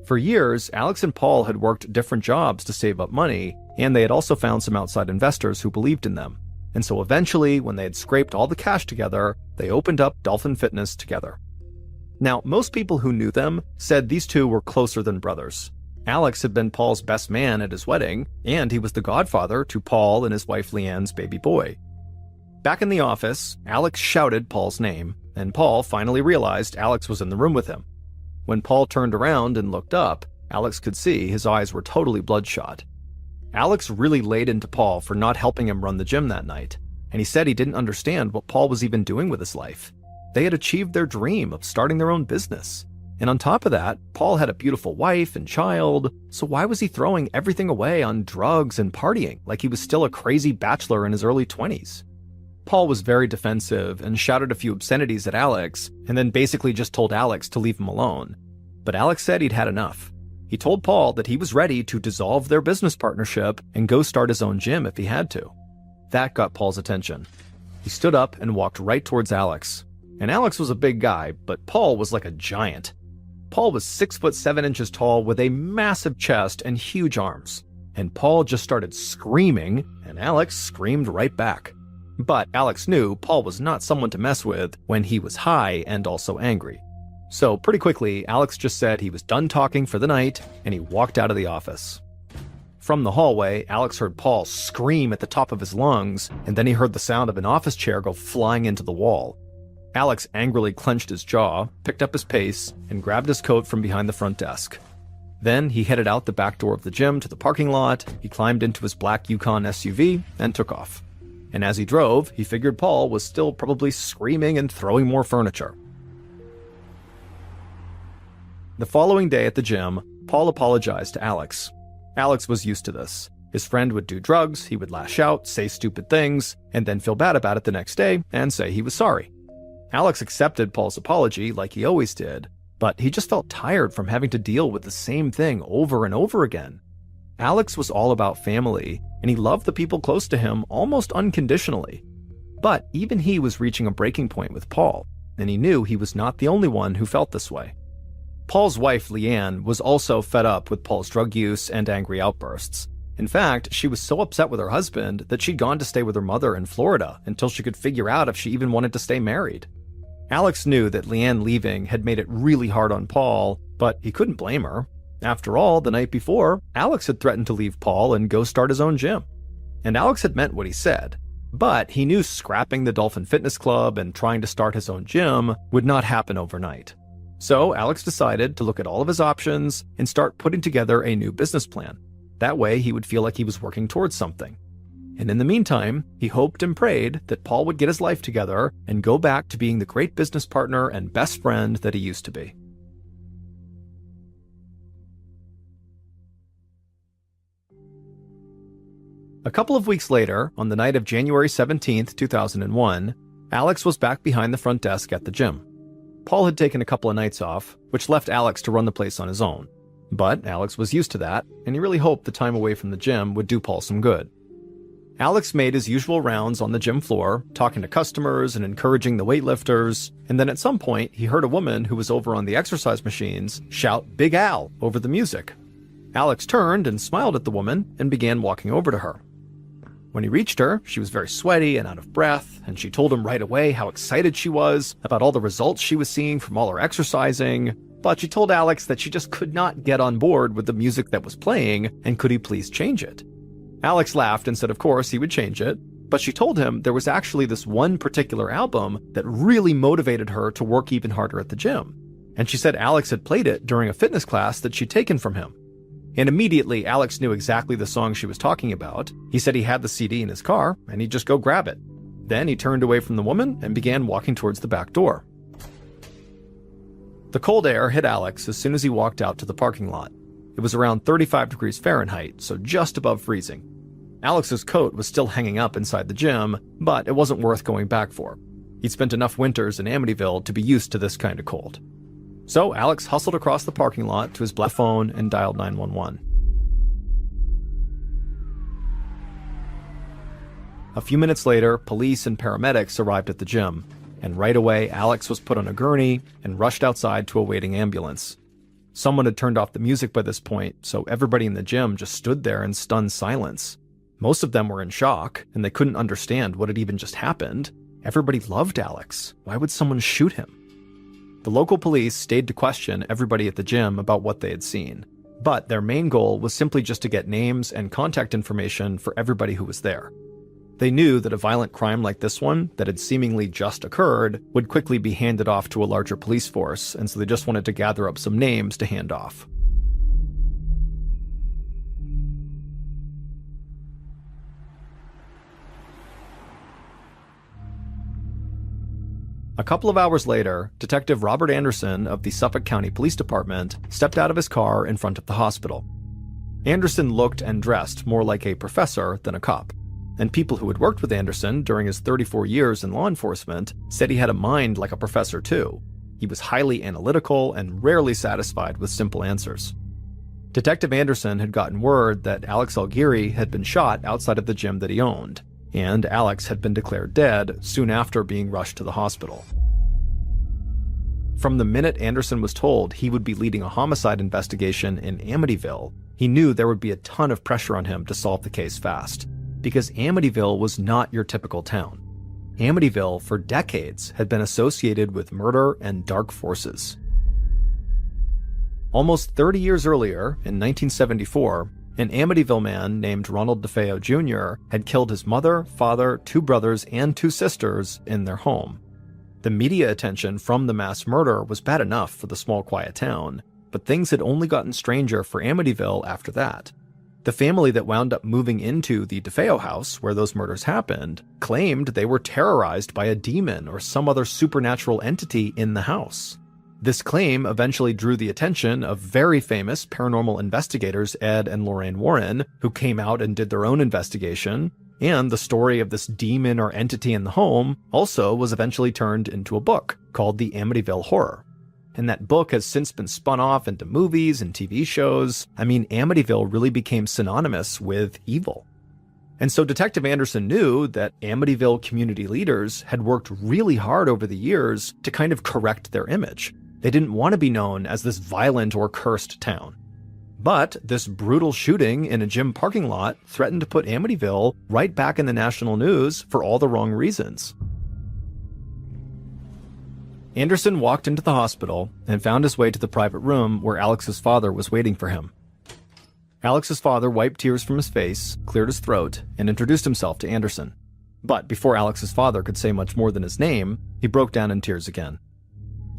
For years, Alex and Paul had worked different jobs to save up money, and they had also found some outside investors who believed in them. And so eventually, when they had scraped all the cash together, they opened up Dolphin Fitness together. Now, most people who knew them said these two were closer than brothers. Alex had been Paul's best man at his wedding, and he was the godfather to Paul and his wife Leanne's baby boy. Back in the office, Alex shouted Paul's name, and Paul finally realized Alex was in the room with him. When Paul turned around and looked up, Alex could see his eyes were totally bloodshot. Alex really laid into Paul for not helping him run the gym that night, and he said he didn't understand what Paul was even doing with his life. They had achieved their dream of starting their own business. And on top of that, Paul had a beautiful wife and child, so why was he throwing everything away on drugs and partying like he was still a crazy bachelor in his early 20s? Paul was very defensive and shouted a few obscenities at Alex, and then basically just told Alex to leave him alone. But Alex said he'd had enough. He told Paul that he was ready to dissolve their business partnership and go start his own gym if he had to. That got Paul's attention. He stood up and walked right towards Alex. And Alex was a big guy, but Paul was like a giant. Paul was 6'7" tall with a massive chest and huge arms. And Paul just started screaming, and Alex screamed right back. But Alex knew Paul was not someone to mess with when he was high and also angry. So pretty quickly, Alex just said he was done talking for the night, and he walked out of the office. From the hallway, Alex heard Paul scream at the top of his lungs, and then he heard the sound of an office chair go flying into the wall. Alex angrily clenched his jaw, picked up his pace, and grabbed his coat from behind the front desk. Then he headed out the back door of the gym to the parking lot, he climbed into his black Yukon SUV, and took off. And as he drove, he figured Paul was still probably screaming and throwing more furniture. The following day at the gym, Paul apologized to Alex. Alex was used to this. His friend would do drugs, he would lash out, say stupid things, and then feel bad about it the next day and say he was sorry. Alex accepted Paul's apology like he always did, but he just felt tired from having to deal with the same thing over and over again. Alex was all about family, and he loved the people close to him almost unconditionally. But even he was reaching a breaking point with Paul, and he knew he was not the only one who felt this way. Paul's wife, Leanne, was also fed up with Paul's drug use and angry outbursts. In fact, she was so upset with her husband that she'd gone to stay with her mother in Florida until she could figure out if she even wanted to stay married. Alex knew that Leanne leaving had made it really hard on Paul, but he couldn't blame her. After all, the night before, Alex had threatened to leave Paul and go start his own gym. And Alex had meant what he said, but he knew scrapping the Dolphin Fitness Club and trying to start his own gym would not happen overnight. So Alex decided to look at all of his options and start putting together a new business plan. That way he would feel like he was working towards something. And in the meantime, he hoped and prayed that Paul would get his life together and go back to being the great business partner and best friend that he used to be. A couple of weeks later, on the night of January 17th, 2001, Alex was back behind the front desk at the gym. Paul had taken a couple of nights off, which left Alex to run the place on his own. But Alex was used to that, and he really hoped the time away from the gym would do Paul some good. Alex made his usual rounds on the gym floor, talking to customers and encouraging the weightlifters, and then at some point he heard a woman who was over on the exercise machines shout "Big Al" over the music. Alex turned and smiled at the woman and began walking over to her. When he reached her, she was very sweaty and out of breath, and she told him right away how excited she was about all the results she was seeing from all her exercising, but she told Alex that she just could not get on board with the music that was playing, and could he please change it? Alex laughed and said of course he would change it, but she told him there was actually this one particular album that really motivated her to work even harder at the gym, and she said Alex had played it during a fitness class that she'd taken from him. And immediately, Alex knew exactly the song she was talking about. He said he had the CD in his car, and he'd just go grab it. Then he turned away from the woman and began walking towards the back door. The cold air hit Alex as soon as he walked out to the parking lot. It was around 35 degrees Fahrenheit, so just above freezing. Alex's coat was still hanging up inside the gym, but it wasn't worth going back for. He'd spent enough winters in Amityville to be used to this kind of cold. So Alex hustled across the parking lot to his black phone and dialed 911. A few minutes later, police and paramedics arrived at the gym, and right away Alex was put on a gurney and rushed outside to a waiting ambulance. Someone had turned off the music by this point, so everybody in the gym just stood there in stunned silence. Most of them were in shock, and they couldn't understand what had even just happened. Everybody loved Alex. Why would someone shoot him? The local police stayed to question everybody at the gym about what they had seen, but their main goal was simply just to get names and contact information for everybody who was there. They knew that a violent crime like this one, that had seemingly just occurred, would quickly be handed off to a larger police force, and so they just wanted to gather up some names to hand off. A couple of hours later, Detective Robert Anderson of the Suffolk County Police Department stepped out of his car in front of the hospital. Anderson looked and dressed more like a professor than a cop, and people who had worked with Anderson during his 34 years in law enforcement said he had a mind like a professor too. He was highly analytical and rarely satisfied with simple answers. Detective Anderson had gotten word that Alex Algieri had been shot outside of the gym that he owned, and Alex had been declared dead soon after being rushed to the hospital. From the minute Anderson was told he would be leading a homicide investigation in Amityville, he knew there would be a ton of pressure on him to solve the case fast, because Amityville was not your typical town. Amityville, for decades, had been associated with murder and dark forces. Almost 30 years earlier, in 1974, an Amityville man named Ronald DeFeo Jr. had killed his mother, father, 2 brothers, and 2 sisters in their home. The media attention from the mass murder was bad enough for the small, quiet town, but things had only gotten stranger for Amityville after that. The family that wound up moving into the DeFeo house where those murders happened claimed they were terrorized by a demon or some other supernatural entity in the house. This claim eventually drew the attention of very famous paranormal investigators Ed and Lorraine Warren, who came out and did their own investigation, and the story of this demon or entity in the home also was eventually turned into a book called The Amityville Horror. And that book has since been spun off into movies and TV shows. I mean, Amityville really became synonymous with evil. And so Detective Anderson knew that Amityville community leaders had worked really hard over the years to kind of correct their image. They didn't want to be known as this violent or cursed town. But this brutal shooting in a gym parking lot threatened to put Amityville right back in the national news for all the wrong reasons. Anderson walked into the hospital and found his way to the private room where Alex's father was waiting for him. Alex's father wiped tears from his face, cleared his throat, and introduced himself to Anderson. But before Alex's father could say much more than his name, he broke down in tears again.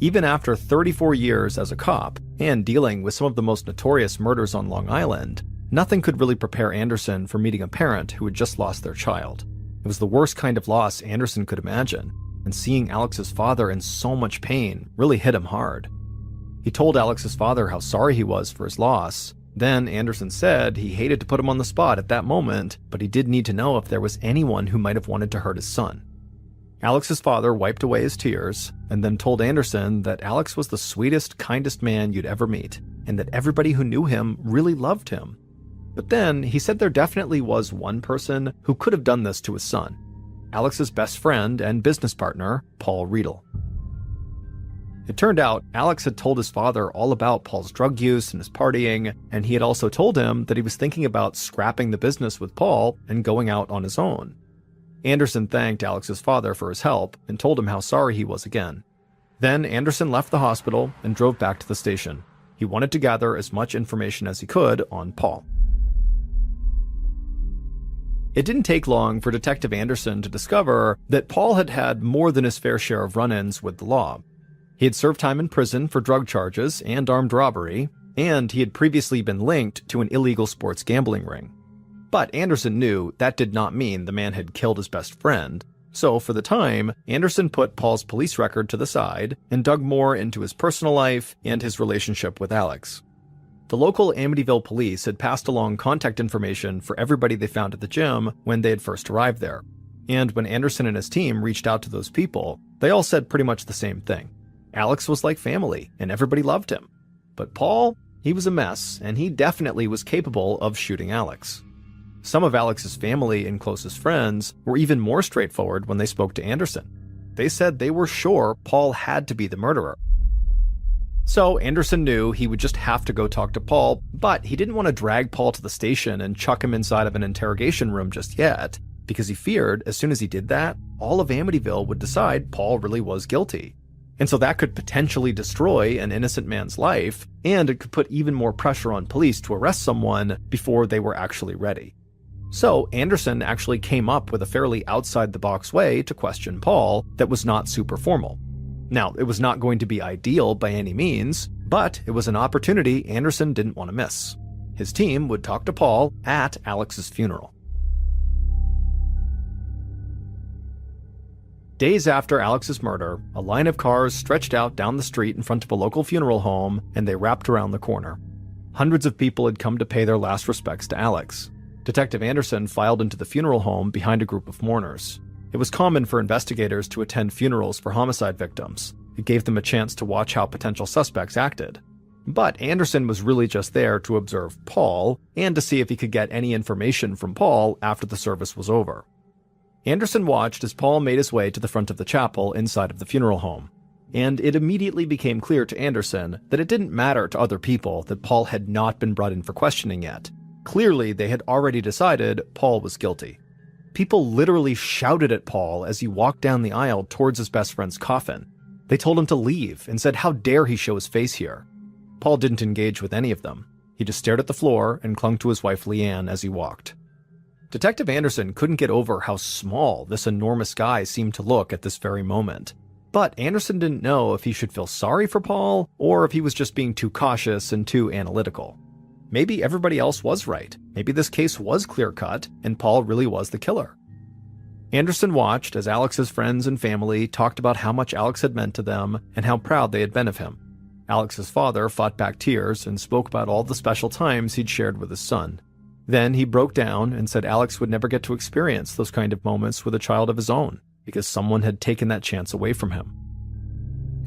Even after 34 years as a cop and dealing with some of the most notorious murders on Long Island, nothing could really prepare Anderson for meeting a parent who had just lost their child. It was the worst kind of loss Anderson could imagine, and seeing Alex's father in so much pain really hit him hard. He told Alex's father how sorry he was for his loss. Then Anderson said he hated to put him on the spot at that moment, but he did need to know if there was anyone who might have wanted to hurt his son. Alex's father wiped away his tears and then told Anderson that Alex was the sweetest, kindest man you'd ever meet, and that everybody who knew him really loved him. But then he said there definitely was one person who could have done this to his son: Alex's best friend and business partner, Paul Riedel. It turned out Alex had told his father all about Paul's drug use and his partying, and he had also told him that he was thinking about scrapping the business with Paul and going out on his own. Anderson thanked Alex's father for his help and told him how sorry he was again. Then Anderson left the hospital and drove back to the station. He wanted to gather as much information as he could on Paul. It didn't take long for Detective Anderson to discover that Paul had had more than his fair share of run-ins with the law. He had served time in prison for drug charges and armed robbery, and he had previously been linked to an illegal sports gambling ring. But Anderson knew that did not mean the man had killed his best friend, so for the time, Anderson put Paul's police record to the side and dug more into his personal life and his relationship with Alex. The local Amityville police had passed along contact information for everybody they found at the gym when they had first arrived there, and when Anderson and his team reached out to those people, they all said pretty much the same thing. Alex was like family, and everybody loved him. But Paul, he was a mess, and he definitely was capable of shooting Alex. Some of Alex's family and closest friends were even more straightforward when they spoke to Anderson. They said they were sure Paul had to be the murderer. So Anderson knew he would just have to go talk to Paul, but he didn't want to drag Paul to the station and chuck him inside of an interrogation room just yet, because he feared as soon as he did that, all of Amityville would decide Paul really was guilty. And so that could potentially destroy an innocent man's life, and it could put even more pressure on police to arrest someone before they were actually ready. So Anderson actually came up with a fairly outside-the-box way to question Paul that was not super formal. Now, it was not going to be ideal by any means, but it was an opportunity Anderson didn't want to miss. His team would talk to Paul at Alex's funeral. Days after Alex's murder, a line of cars stretched out down the street in front of a local funeral home, and they wrapped around the corner. Hundreds of people had come to pay their last respects to Alex. Detective Anderson filed into the funeral home behind a group of mourners. It was common for investigators to attend funerals for homicide victims. It gave them a chance to watch how potential suspects acted. But Anderson was really just there to observe Paul and to see if he could get any information from Paul after the service was over. Anderson watched as Paul made his way to the front of the chapel inside of the funeral home. And it immediately became clear to Anderson that it didn't matter to other people that Paul had not been brought in for questioning yet. Clearly, they had already decided Paul was guilty. People literally shouted at Paul as he walked down the aisle towards his best friend's coffin. They told him to leave and said how dare he show his face here. Paul didn't engage with any of them. He just stared at the floor and clung to his wife Leanne as he walked. Detective Anderson couldn't get over how small this enormous guy seemed to look at this very moment. But Anderson didn't know if he should feel sorry for Paul or if he was just being too cautious and too analytical. Maybe everybody else was right. Maybe this case was clear-cut and Paul really was the killer. Anderson watched as Alex's friends and family talked about how much Alex had meant to them and how proud they had been of him. Alex's father fought back tears and spoke about all the special times he'd shared with his son. Then he broke down and said Alex would never get to experience those kind of moments with a child of his own because someone had taken that chance away from him.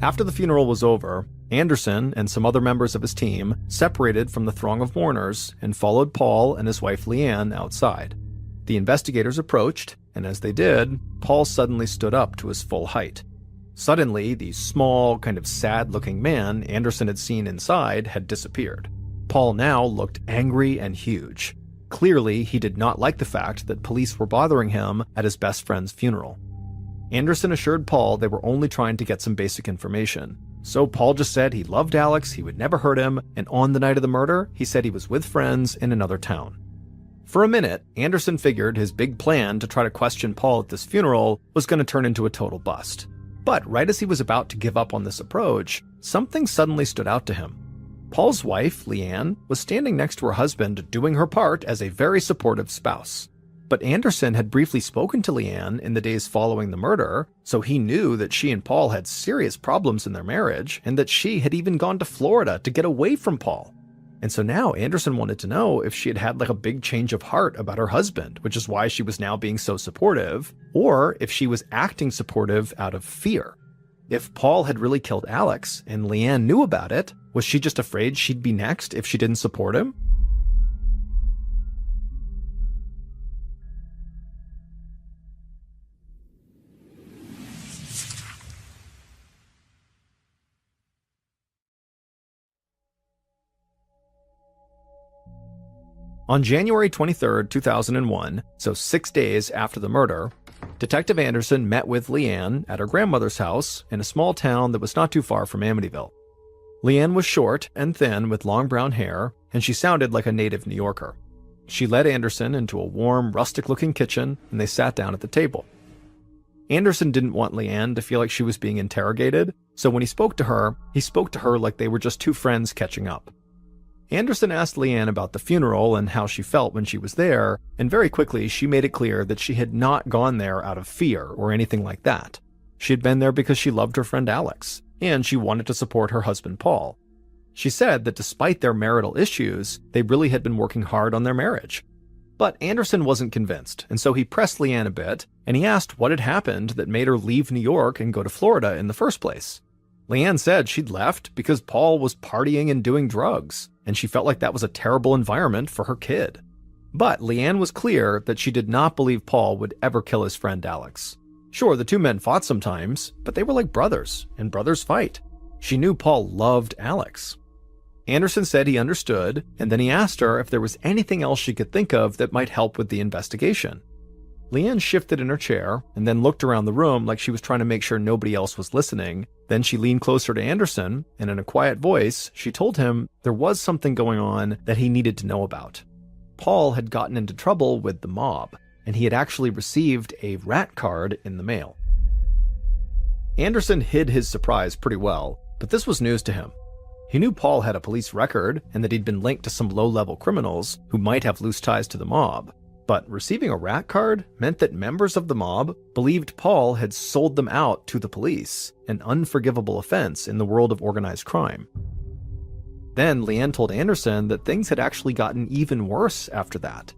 After the funeral was over, Anderson and some other members of his team separated from the throng of mourners and followed Paul and his wife Leanne outside. The investigators approached, and as they did, Paul suddenly stood up to his full height. Suddenly, the small, kind of sad-looking man Anderson had seen inside had disappeared. Paul now looked angry and huge. Clearly, he did not like the fact that police were bothering him at his best friend's funeral. Anderson assured Paul they were only trying to get some basic information. So Paul just said he loved Alex, he would never hurt him, and on the night of the murder, he said he was with friends in another town. For a minute, Anderson figured his big plan to try to question Paul at this funeral was going to turn into a total bust. But right as he was about to give up on this approach, something suddenly stood out to him. Paul's wife, Leanne, was standing next to her husband doing her part as a very supportive spouse. But Anderson had briefly spoken to Leanne in the days following the murder, so he knew that she and Paul had serious problems in their marriage and that she had even gone to Florida to get away from Paul. And so now Anderson wanted to know if she had had like a big change of heart about her husband, which is why she was now being so supportive, or if she was acting supportive out of fear. If Paul had really killed Alex and Leanne knew about it, was she just afraid she'd be next if she didn't support him? On January 23, 2001, so 6 days after the murder, Detective Anderson met with Leanne at her grandmother's house in a small town that was not too far from Amityville. Leanne was short and thin with long brown hair, and she sounded like a native New Yorker. She led Anderson into a warm, rustic-looking kitchen, and they sat down at the table. Anderson didn't want Leanne to feel like she was being interrogated, so when he spoke to her like they were just two friends catching up. Anderson asked Leanne about the funeral and how she felt when she was there, and very quickly she made it clear that she had not gone there out of fear or anything like that. She had been there because she loved her friend Alex, and she wanted to support her husband Paul. She said that despite their marital issues, they really had been working hard on their marriage. But Anderson wasn't convinced, and so he pressed Leanne a bit, and he asked what had happened that made her leave New York and go to Florida in the first place. Leanne said she'd left because Paul was partying and doing drugs, and she felt like that was a terrible environment for her kid. But Leanne was clear that she did not believe Paul would ever kill his friend Alex. Sure, the two men fought sometimes, but they were like brothers, and brothers fight. She knew Paul loved Alex. Anderson said he understood, and then he asked her if there was anything else she could think of that might help with the investigation. Leanne shifted in her chair and then looked around the room like she was trying to make sure nobody else was listening. Then she leaned closer to Anderson, and in a quiet voice, she told him there was something going on that he needed to know about. Paul had gotten into trouble with the mob, and he had actually received a rat card in the mail. Anderson hid his surprise pretty well, but this was news to him. He knew Paul had a police record and that he'd been linked to some low-level criminals who might have loose ties to the mob, but receiving a rat card meant that members of the mob believed Paul had sold them out to the police, an unforgivable offense in the world of organized crime. Then Leanne told Anderson that things had actually gotten even worse after that.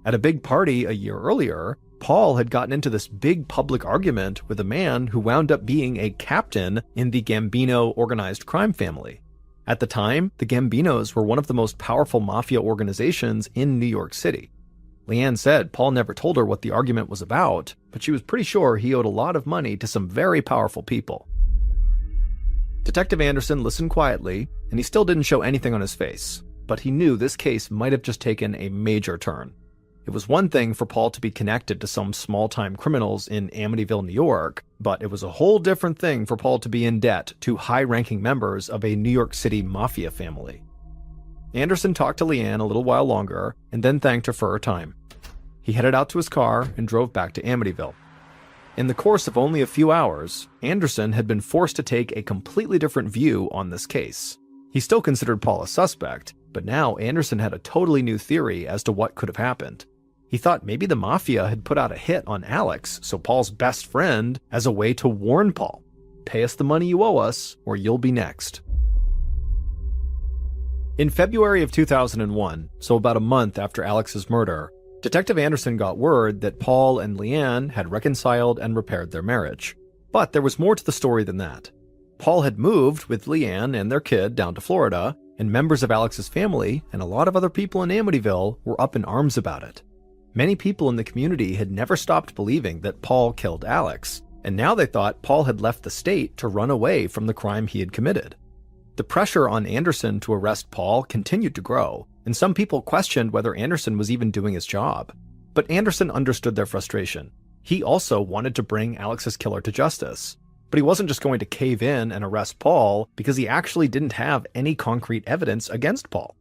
At a big party a year earlier, Paul had gotten into this big public argument with a man who wound up being a captain in the Gambino organized crime family. At the time, the Gambinos were one of the most powerful mafia organizations in New York City. Leanne said Paul never told her what the argument was about, but she was pretty sure he owed a lot of money to some very powerful people. Detective Anderson listened quietly, and he still didn't show anything on his face, but he knew this case might have just taken a major turn. It was one thing for Paul to be connected to some small-time criminals in Amityville, New York, but it was a whole different thing for Paul to be in debt to high-ranking members of a New York City mafia family. Anderson talked to Leanne a little while longer, and then thanked her for her time. He headed out to his car and drove back to Amityville. In the course of only a few hours, Anderson had been forced to take a completely different view on this case. He still considered Paul a suspect, but now Anderson had a totally new theory as to what could have happened. He thought maybe the mafia had put out a hit on Alex, so Paul's best friend, as a way to warn Paul, "Pay us the money you owe us, or you'll be next." In February of 2001, so about a month after Alex's murder, Detective Anderson got word that Paul and Leanne had reconciled and repaired their marriage. But there was more to the story than that. Paul had moved with Leanne and their kid down to Florida, and members of Alex's family and a lot of other people in Amityville were up in arms about it. Many people in the community had never stopped believing that Paul killed Alex, and now they thought Paul had left the state to run away from the crime he had committed. The pressure on Anderson to arrest Paul continued to grow, and some people questioned whether Anderson was even doing his job. But Anderson understood their frustration. He also wanted to bring Alex's killer to justice. But he wasn't just going to cave in and arrest Paul because he actually didn't have any concrete evidence against Paul.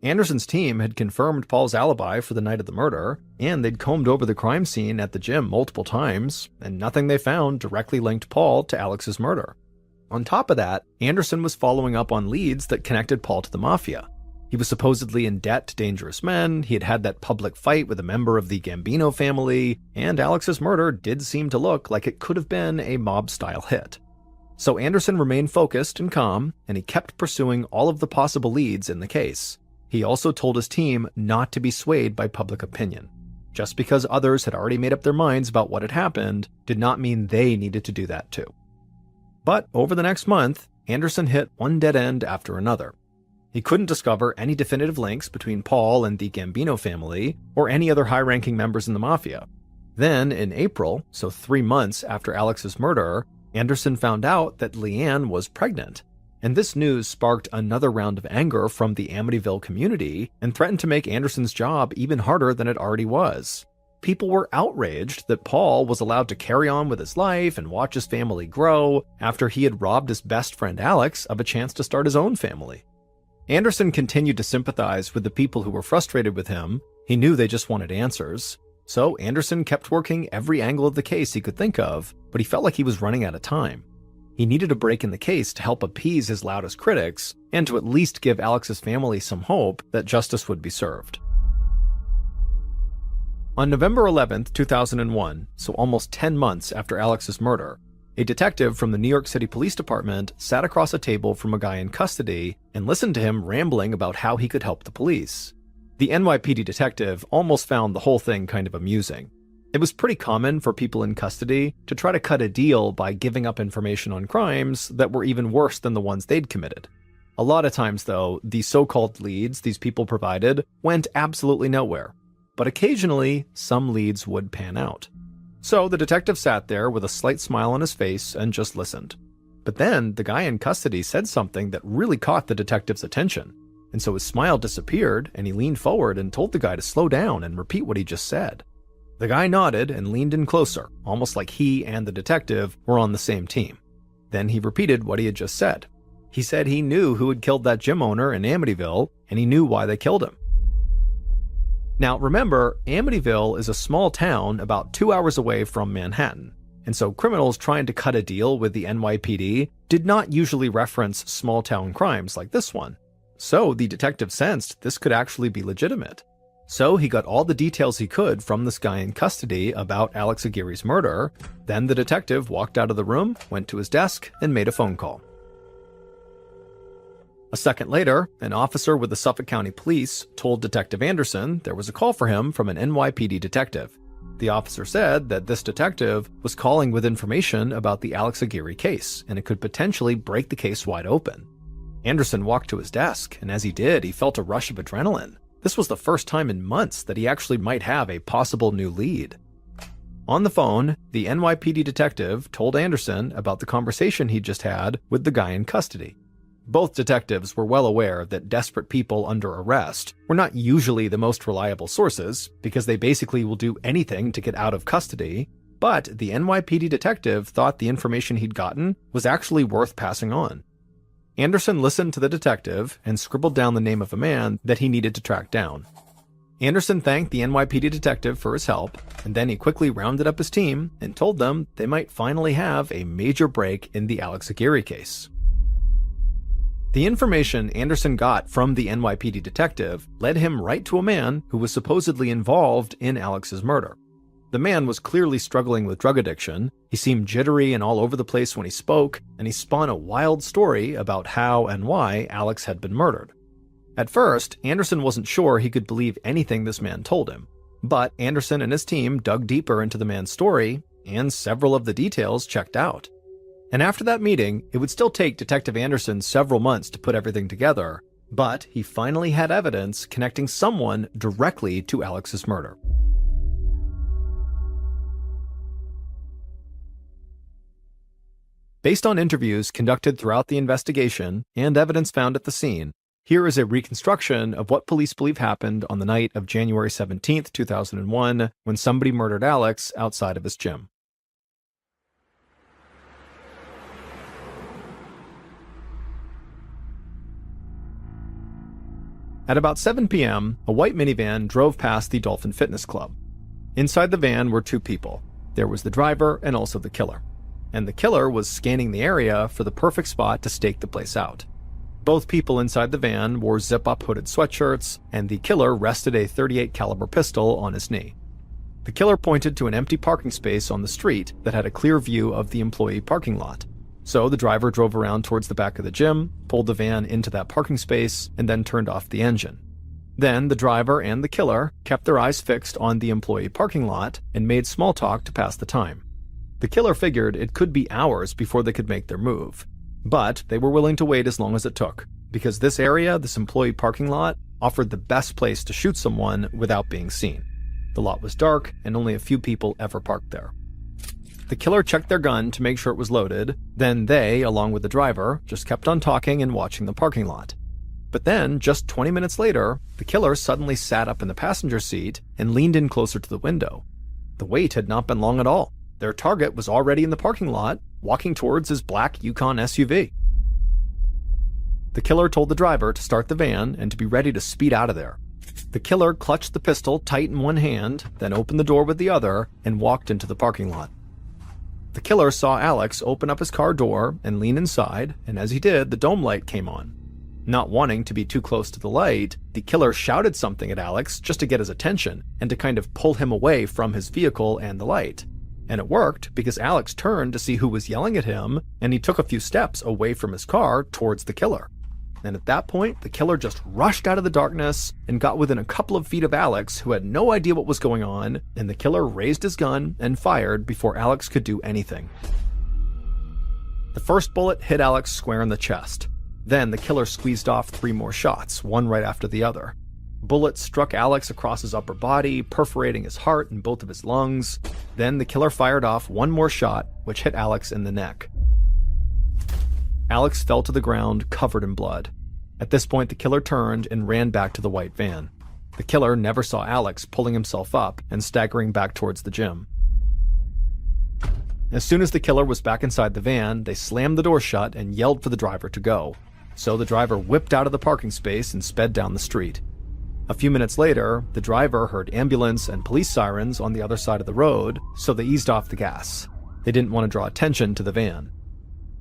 Anderson's team had confirmed Paul's alibi for the night of the murder, and they'd combed over the crime scene at the gym multiple times, and nothing they found directly linked Paul to Alex's murder. On top of that, Anderson was following up on leads that connected Paul to the mafia. He was supposedly in debt to dangerous men, he had had that public fight with a member of the Gambino family, and Alex's murder did seem to look like it could have been a mob-style hit. So Anderson remained focused and calm, and he kept pursuing all of the possible leads in the case. He also told his team not to be swayed by public opinion. Just because others had already made up their minds about what had happened did not mean they needed to do that too. But over the next month, Anderson hit one dead end after another. He couldn't discover any definitive links between Paul and the Gambino family or any other high-ranking members in the mafia. Then, in April, so 3 months after Alex's murder, Anderson found out that Leanne was pregnant. And this news sparked another round of anger from the Amityville community and threatened to make Anderson's job even harder than it already was. People were outraged that Paul was allowed to carry on with his life and watch his family grow after he had robbed his best friend Alex of a chance to start his own family. Anderson continued to sympathize with the people who were frustrated with him. He knew they just wanted answers. So Anderson kept working every angle of the case he could think of, but he felt like he was running out of time. He needed a break in the case to help appease his loudest critics and to at least give Alex's family some hope that justice would be served. On November 11, 2001, so almost 10 months after Alex's murder, a detective from the New York City Police Department sat across a table from a guy in custody and listened to him rambling about how he could help the police. The NYPD detective almost found the whole thing kind of amusing. It was pretty common for people in custody to try to cut a deal by giving up information on crimes that were even worse than the ones they'd committed. A lot of times, though, the so-called leads these people provided went absolutely nowhere. But occasionally, some leads would pan out. So the detective sat there with a slight smile on his face and just listened. But then the guy in custody said something that really caught the detective's attention. And so his smile disappeared and he leaned forward and told the guy to slow down and repeat what he just said. The guy nodded and leaned in closer, almost like he and the detective were on the same team. Then he repeated what he had just said. He said he knew who had killed that gym owner in Amityville, and he knew why they killed him. Now remember, Amityville is a small town about 2 hours away from Manhattan, and so criminals trying to cut a deal with the NYPD did not usually reference small-town crimes like this one. So the detective sensed this could actually be legitimate. So he got all the details he could from this guy in custody about Alex Aguirre's murder. Then the detective walked out of the room, went to his desk, and made a phone call. A second later, an officer with the Suffolk County Police told Detective Anderson there was a call for him from an NYPD detective. The officer said that this detective was calling with information about the Alex Aguirre case, and it could potentially break the case wide open. Anderson walked to his desk, and as he did, he felt a rush of adrenaline. This was the first time in months that he actually might have a possible new lead. On the phone, the NYPD detective told Anderson about the conversation he'd just had with the guy in custody. Both detectives were well aware that desperate people under arrest were not usually the most reliable sources, because they basically will do anything to get out of custody, but the NYPD detective thought the information he'd gotten was actually worth passing on. Anderson listened to the detective and scribbled down the name of a man that he needed to track down. Anderson thanked the NYPD detective for his help, and then he quickly rounded up his team and told them they might finally have a major break in the Alex Aguirre case. The information Anderson got from the NYPD detective led him right to a man who was supposedly involved in Alex's murder. The man was clearly struggling with drug addiction, he seemed jittery and all over the place when he spoke, and he spun a wild story about how and why Alex had been murdered. At first, Anderson wasn't sure he could believe anything this man told him, but Anderson and his team dug deeper into the man's story, and several of the details checked out. And after that meeting, it would still take Detective Anderson several months to put everything together, but he finally had evidence connecting someone directly to Alex's murder. Based on interviews conducted throughout the investigation and evidence found at the scene, here is a reconstruction of what police believe happened on the night of January 17, 2001, when somebody murdered Alex outside of his gym. At about 7 p.m., a white minivan drove past the Dolphin Fitness Club. Inside the van were two people. There was the driver and also the killer. And the killer was scanning the area for the perfect spot to stake the place out. Both people inside the van wore zip-up hooded sweatshirts, and the killer rested a .38 caliber pistol on his knee. The killer pointed to an empty parking space on the street that had a clear view of the employee parking lot. So the driver drove around towards the back of the gym, pulled the van into that parking space, and then turned off the engine. Then the driver and the killer kept their eyes fixed on the employee parking lot and made small talk to pass the time. The killer figured it could be hours before they could make their move, but they were willing to wait as long as it took, because this area, this employee parking lot, offered the best place to shoot someone without being seen. The lot was dark, and only a few people ever parked there. The killer checked their gun to make sure it was loaded, then they, along with the driver, just kept on talking and watching the parking lot. But then, just 20 minutes later, the killer suddenly sat up in the passenger seat and leaned in closer to the window. The wait had not been long at all. Their target was already in the parking lot, walking towards his black Yukon SUV. The killer told the driver to start the van and to be ready to speed out of there. The killer clutched the pistol tight in one hand, then opened the door with the other, and walked into the parking lot. The killer saw Alex open up his car door and lean inside, and as he did, the dome light came on. Not wanting to be too close to the light, the killer shouted something at Alex just to get his attention and to kind of pull him away from his vehicle and the light. And it worked because Alex turned to see who was yelling at him, and he took a few steps away from his car towards the killer. And at that point, the killer just rushed out of the darkness and got within a couple of feet of Alex, who had no idea what was going on, and the killer raised his gun and fired before Alex could do anything. The first bullet hit Alex square in the chest. Then the killer squeezed off 3 more shots, one right after the other. Bullets struck Alex across his upper body, perforating his heart and both of his lungs. Then the killer fired off 1 more shot, which hit Alex in the neck. Alex fell to the ground, covered in blood. At this point, the killer turned and ran back to the white van. The killer never saw Alex pulling himself up and staggering back towards the gym. As soon as the killer was back inside the van, they slammed the door shut and yelled for the driver to go. So the driver whipped out of the parking space and sped down the street. A few minutes later, the driver heard ambulance and police sirens on the other side of the road, so they eased off the gas. They didn't want to draw attention to the van.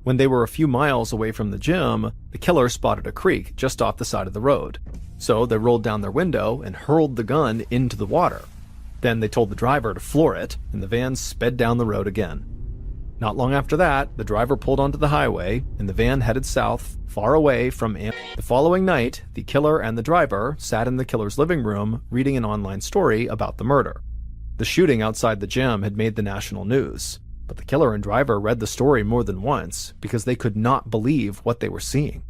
When they were a few miles away from the gym, the killer spotted a creek just off the side of the road. So they rolled down their window and hurled the gun into the water. Then they told the driver to floor it, and the van sped down the road again. Not long after that, the driver pulled onto the highway, and the van headed south, far away from The following night, the killer and the driver sat in the killer's living room reading an online story about the murder. The shooting outside the gym had made the national news, but the killer and driver read the story more than once because they could not believe what they were seeing.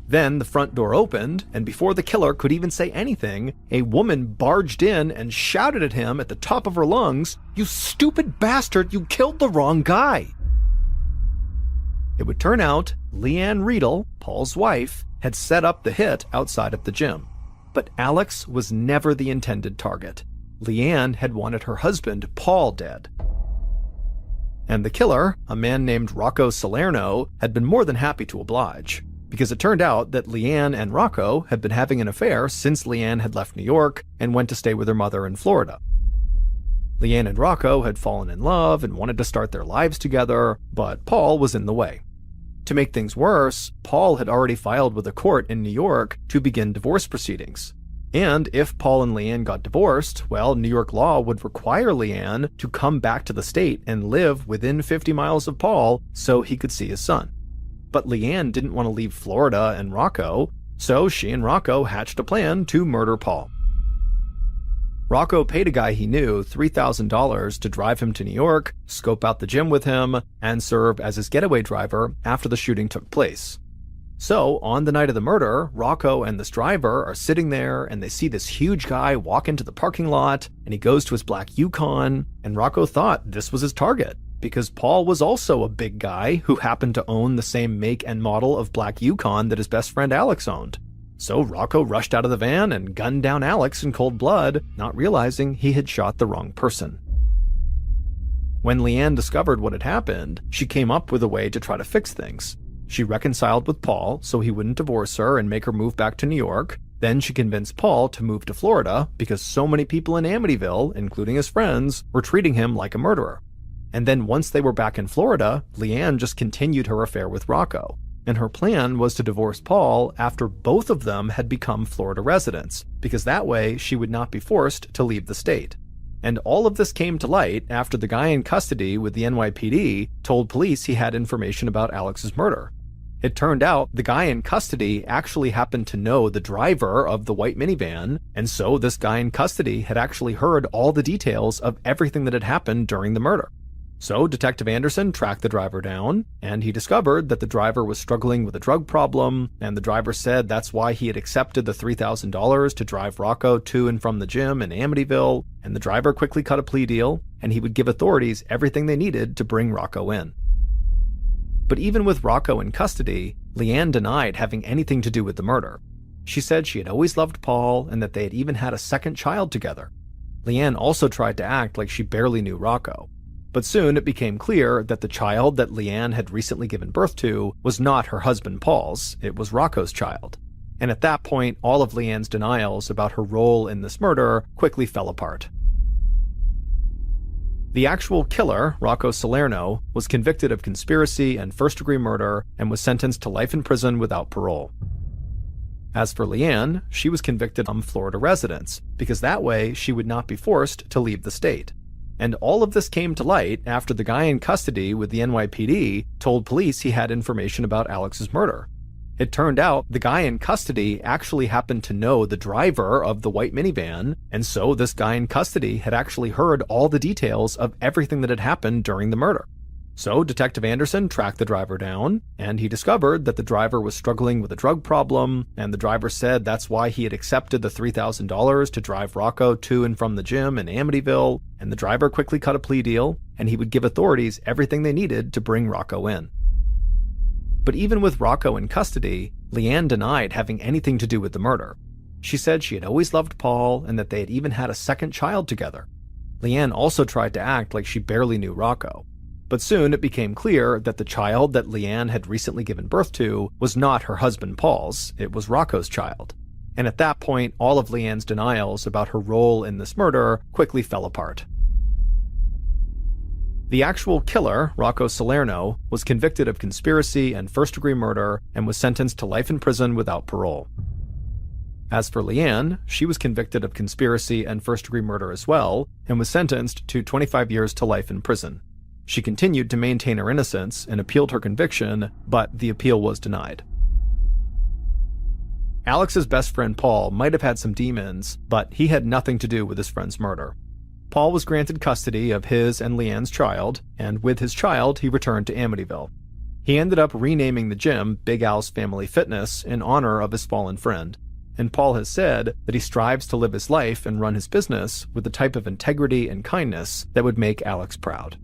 Then the front door opened, and before the killer could even say anything, a woman barged in and shouted at him at the top of her lungs, "You stupid bastard, you killed the wrong guy!" It would turn out Leanne Riedel, Paul's wife, had set up the hit outside of the gym. But Alex was never the intended target. Leanne had wanted her husband, Paul, dead. And the killer, a man named Rocco Salerno, had been more than happy to oblige, because it turned out that Leanne and Rocco had been having an affair since Leanne had left New York and went to stay with her mother in Florida. Leanne and Rocco had fallen in love and wanted to start their lives together, but Paul was in the way. To make things worse, Paul had already filed with a court in New York to begin divorce proceedings. And if Paul and Leanne got divorced, well, New York law would require Leanne to come back to the state and live within 50 miles of Paul so he could see his son. But Leanne didn't want to leave Florida and Rocco, so she and Rocco hatched a plan to murder Paul. Rocco paid a guy he knew $3,000 to drive him to New York, scope out the gym with him, and serve as his getaway driver after the shooting took place. So, on the night of the murder, Rocco and this driver are sitting there and they see this huge guy walk into the parking lot, and he goes to his black Yukon, and Rocco thought this was his target, because Paul was also a big guy who happened to own the same make and model of black Yukon that his best friend Alex owned. So Rocco rushed out of the van and gunned down Alex in cold blood, not realizing he had shot the wrong person. When Leanne discovered what had happened, she came up with a way to try to fix things. She reconciled with Paul so he wouldn't divorce her and make her move back to New York. Then she convinced Paul to move to Florida because so many people in Amityville, including his friends, were treating him like a murderer. And then once they were back in Florida, Leanne just continued her affair with Rocco. And her plan was to divorce Paul after both of them had become Florida residents, because that way she would not be forced to leave the state. And all of this came to light after the guy in custody with the NYPD told police he had information about Alex's murder. It turned out the guy in custody actually happened to know the driver of the white minivan, and so this guy in custody had actually heard all the details of everything that had happened during the murder. So Detective Anderson tracked the driver down, and he discovered that the driver was struggling with a drug problem, and the driver said that's why he had accepted the $3,000 to drive Rocco to and from the gym in Amityville, and the driver quickly cut a plea deal, and he would give authorities everything they needed to bring Rocco in. But even with Rocco in custody, Leanne denied having anything to do with the murder. She said she had always loved Paul and that they had even had a second child together. Leanne also tried to act like she barely knew Rocco. But soon it became clear that the child that Leanne had recently given birth to was not her husband Paul's, it was Rocco's child. And at that point, all of Leanne's denials about her role in this murder quickly fell apart. The actual killer, Rocco Salerno, was convicted of conspiracy and first-degree murder and was sentenced to life in prison without parole. As for Leanne, she was convicted of Florida residence, because that way she would not be forced to leave the state. And all of this came to light after the guy in custody with the NYPD told police he had information about Alex's murder. It turned out the guy in custody actually happened to know the driver of the white minivan, and so this guy in custody had actually heard all the details of everything that had happened during the murder. So Detective Anderson tracked the driver down, and he discovered that the driver was struggling with a drug problem, and the driver said that's why he had accepted the $3,000 to drive Rocco to and from the gym in Amityville, and the driver quickly cut a plea deal, and he would give authorities everything they needed to bring Rocco in. But even with Rocco in custody, Leanne denied having anything to do with the murder. She said she had always loved Paul and that they had even had a second child together. Leanne also tried to act like she barely knew Rocco. But soon it became clear that the child that Leanne had recently given birth to was not her husband Paul's, it was Rocco's child. and at that point, all of Leanne's denials about her role in this murder quickly fell apart. The actual killer, Rocco Salerno, was convicted of conspiracy and first-degree murder and was sentenced to life in prison without parole. As for Leanne, she was convicted of conspiracy and first-degree murder as well, and was sentenced to 25 years to life in prison. She continued to maintain her innocence and appealed her conviction, but the appeal was denied. Alex's best friend Paul might have had some demons, but he had nothing to do with his friend's murder. Paul was granted custody of his and Leanne's child, and with his child, he returned to Amityville. He ended up renaming the gym Big Al's Family Fitness in honor of his fallen friend, and Paul has said that he strives to live his life and run his business with the type of integrity and kindness that would make Alex proud.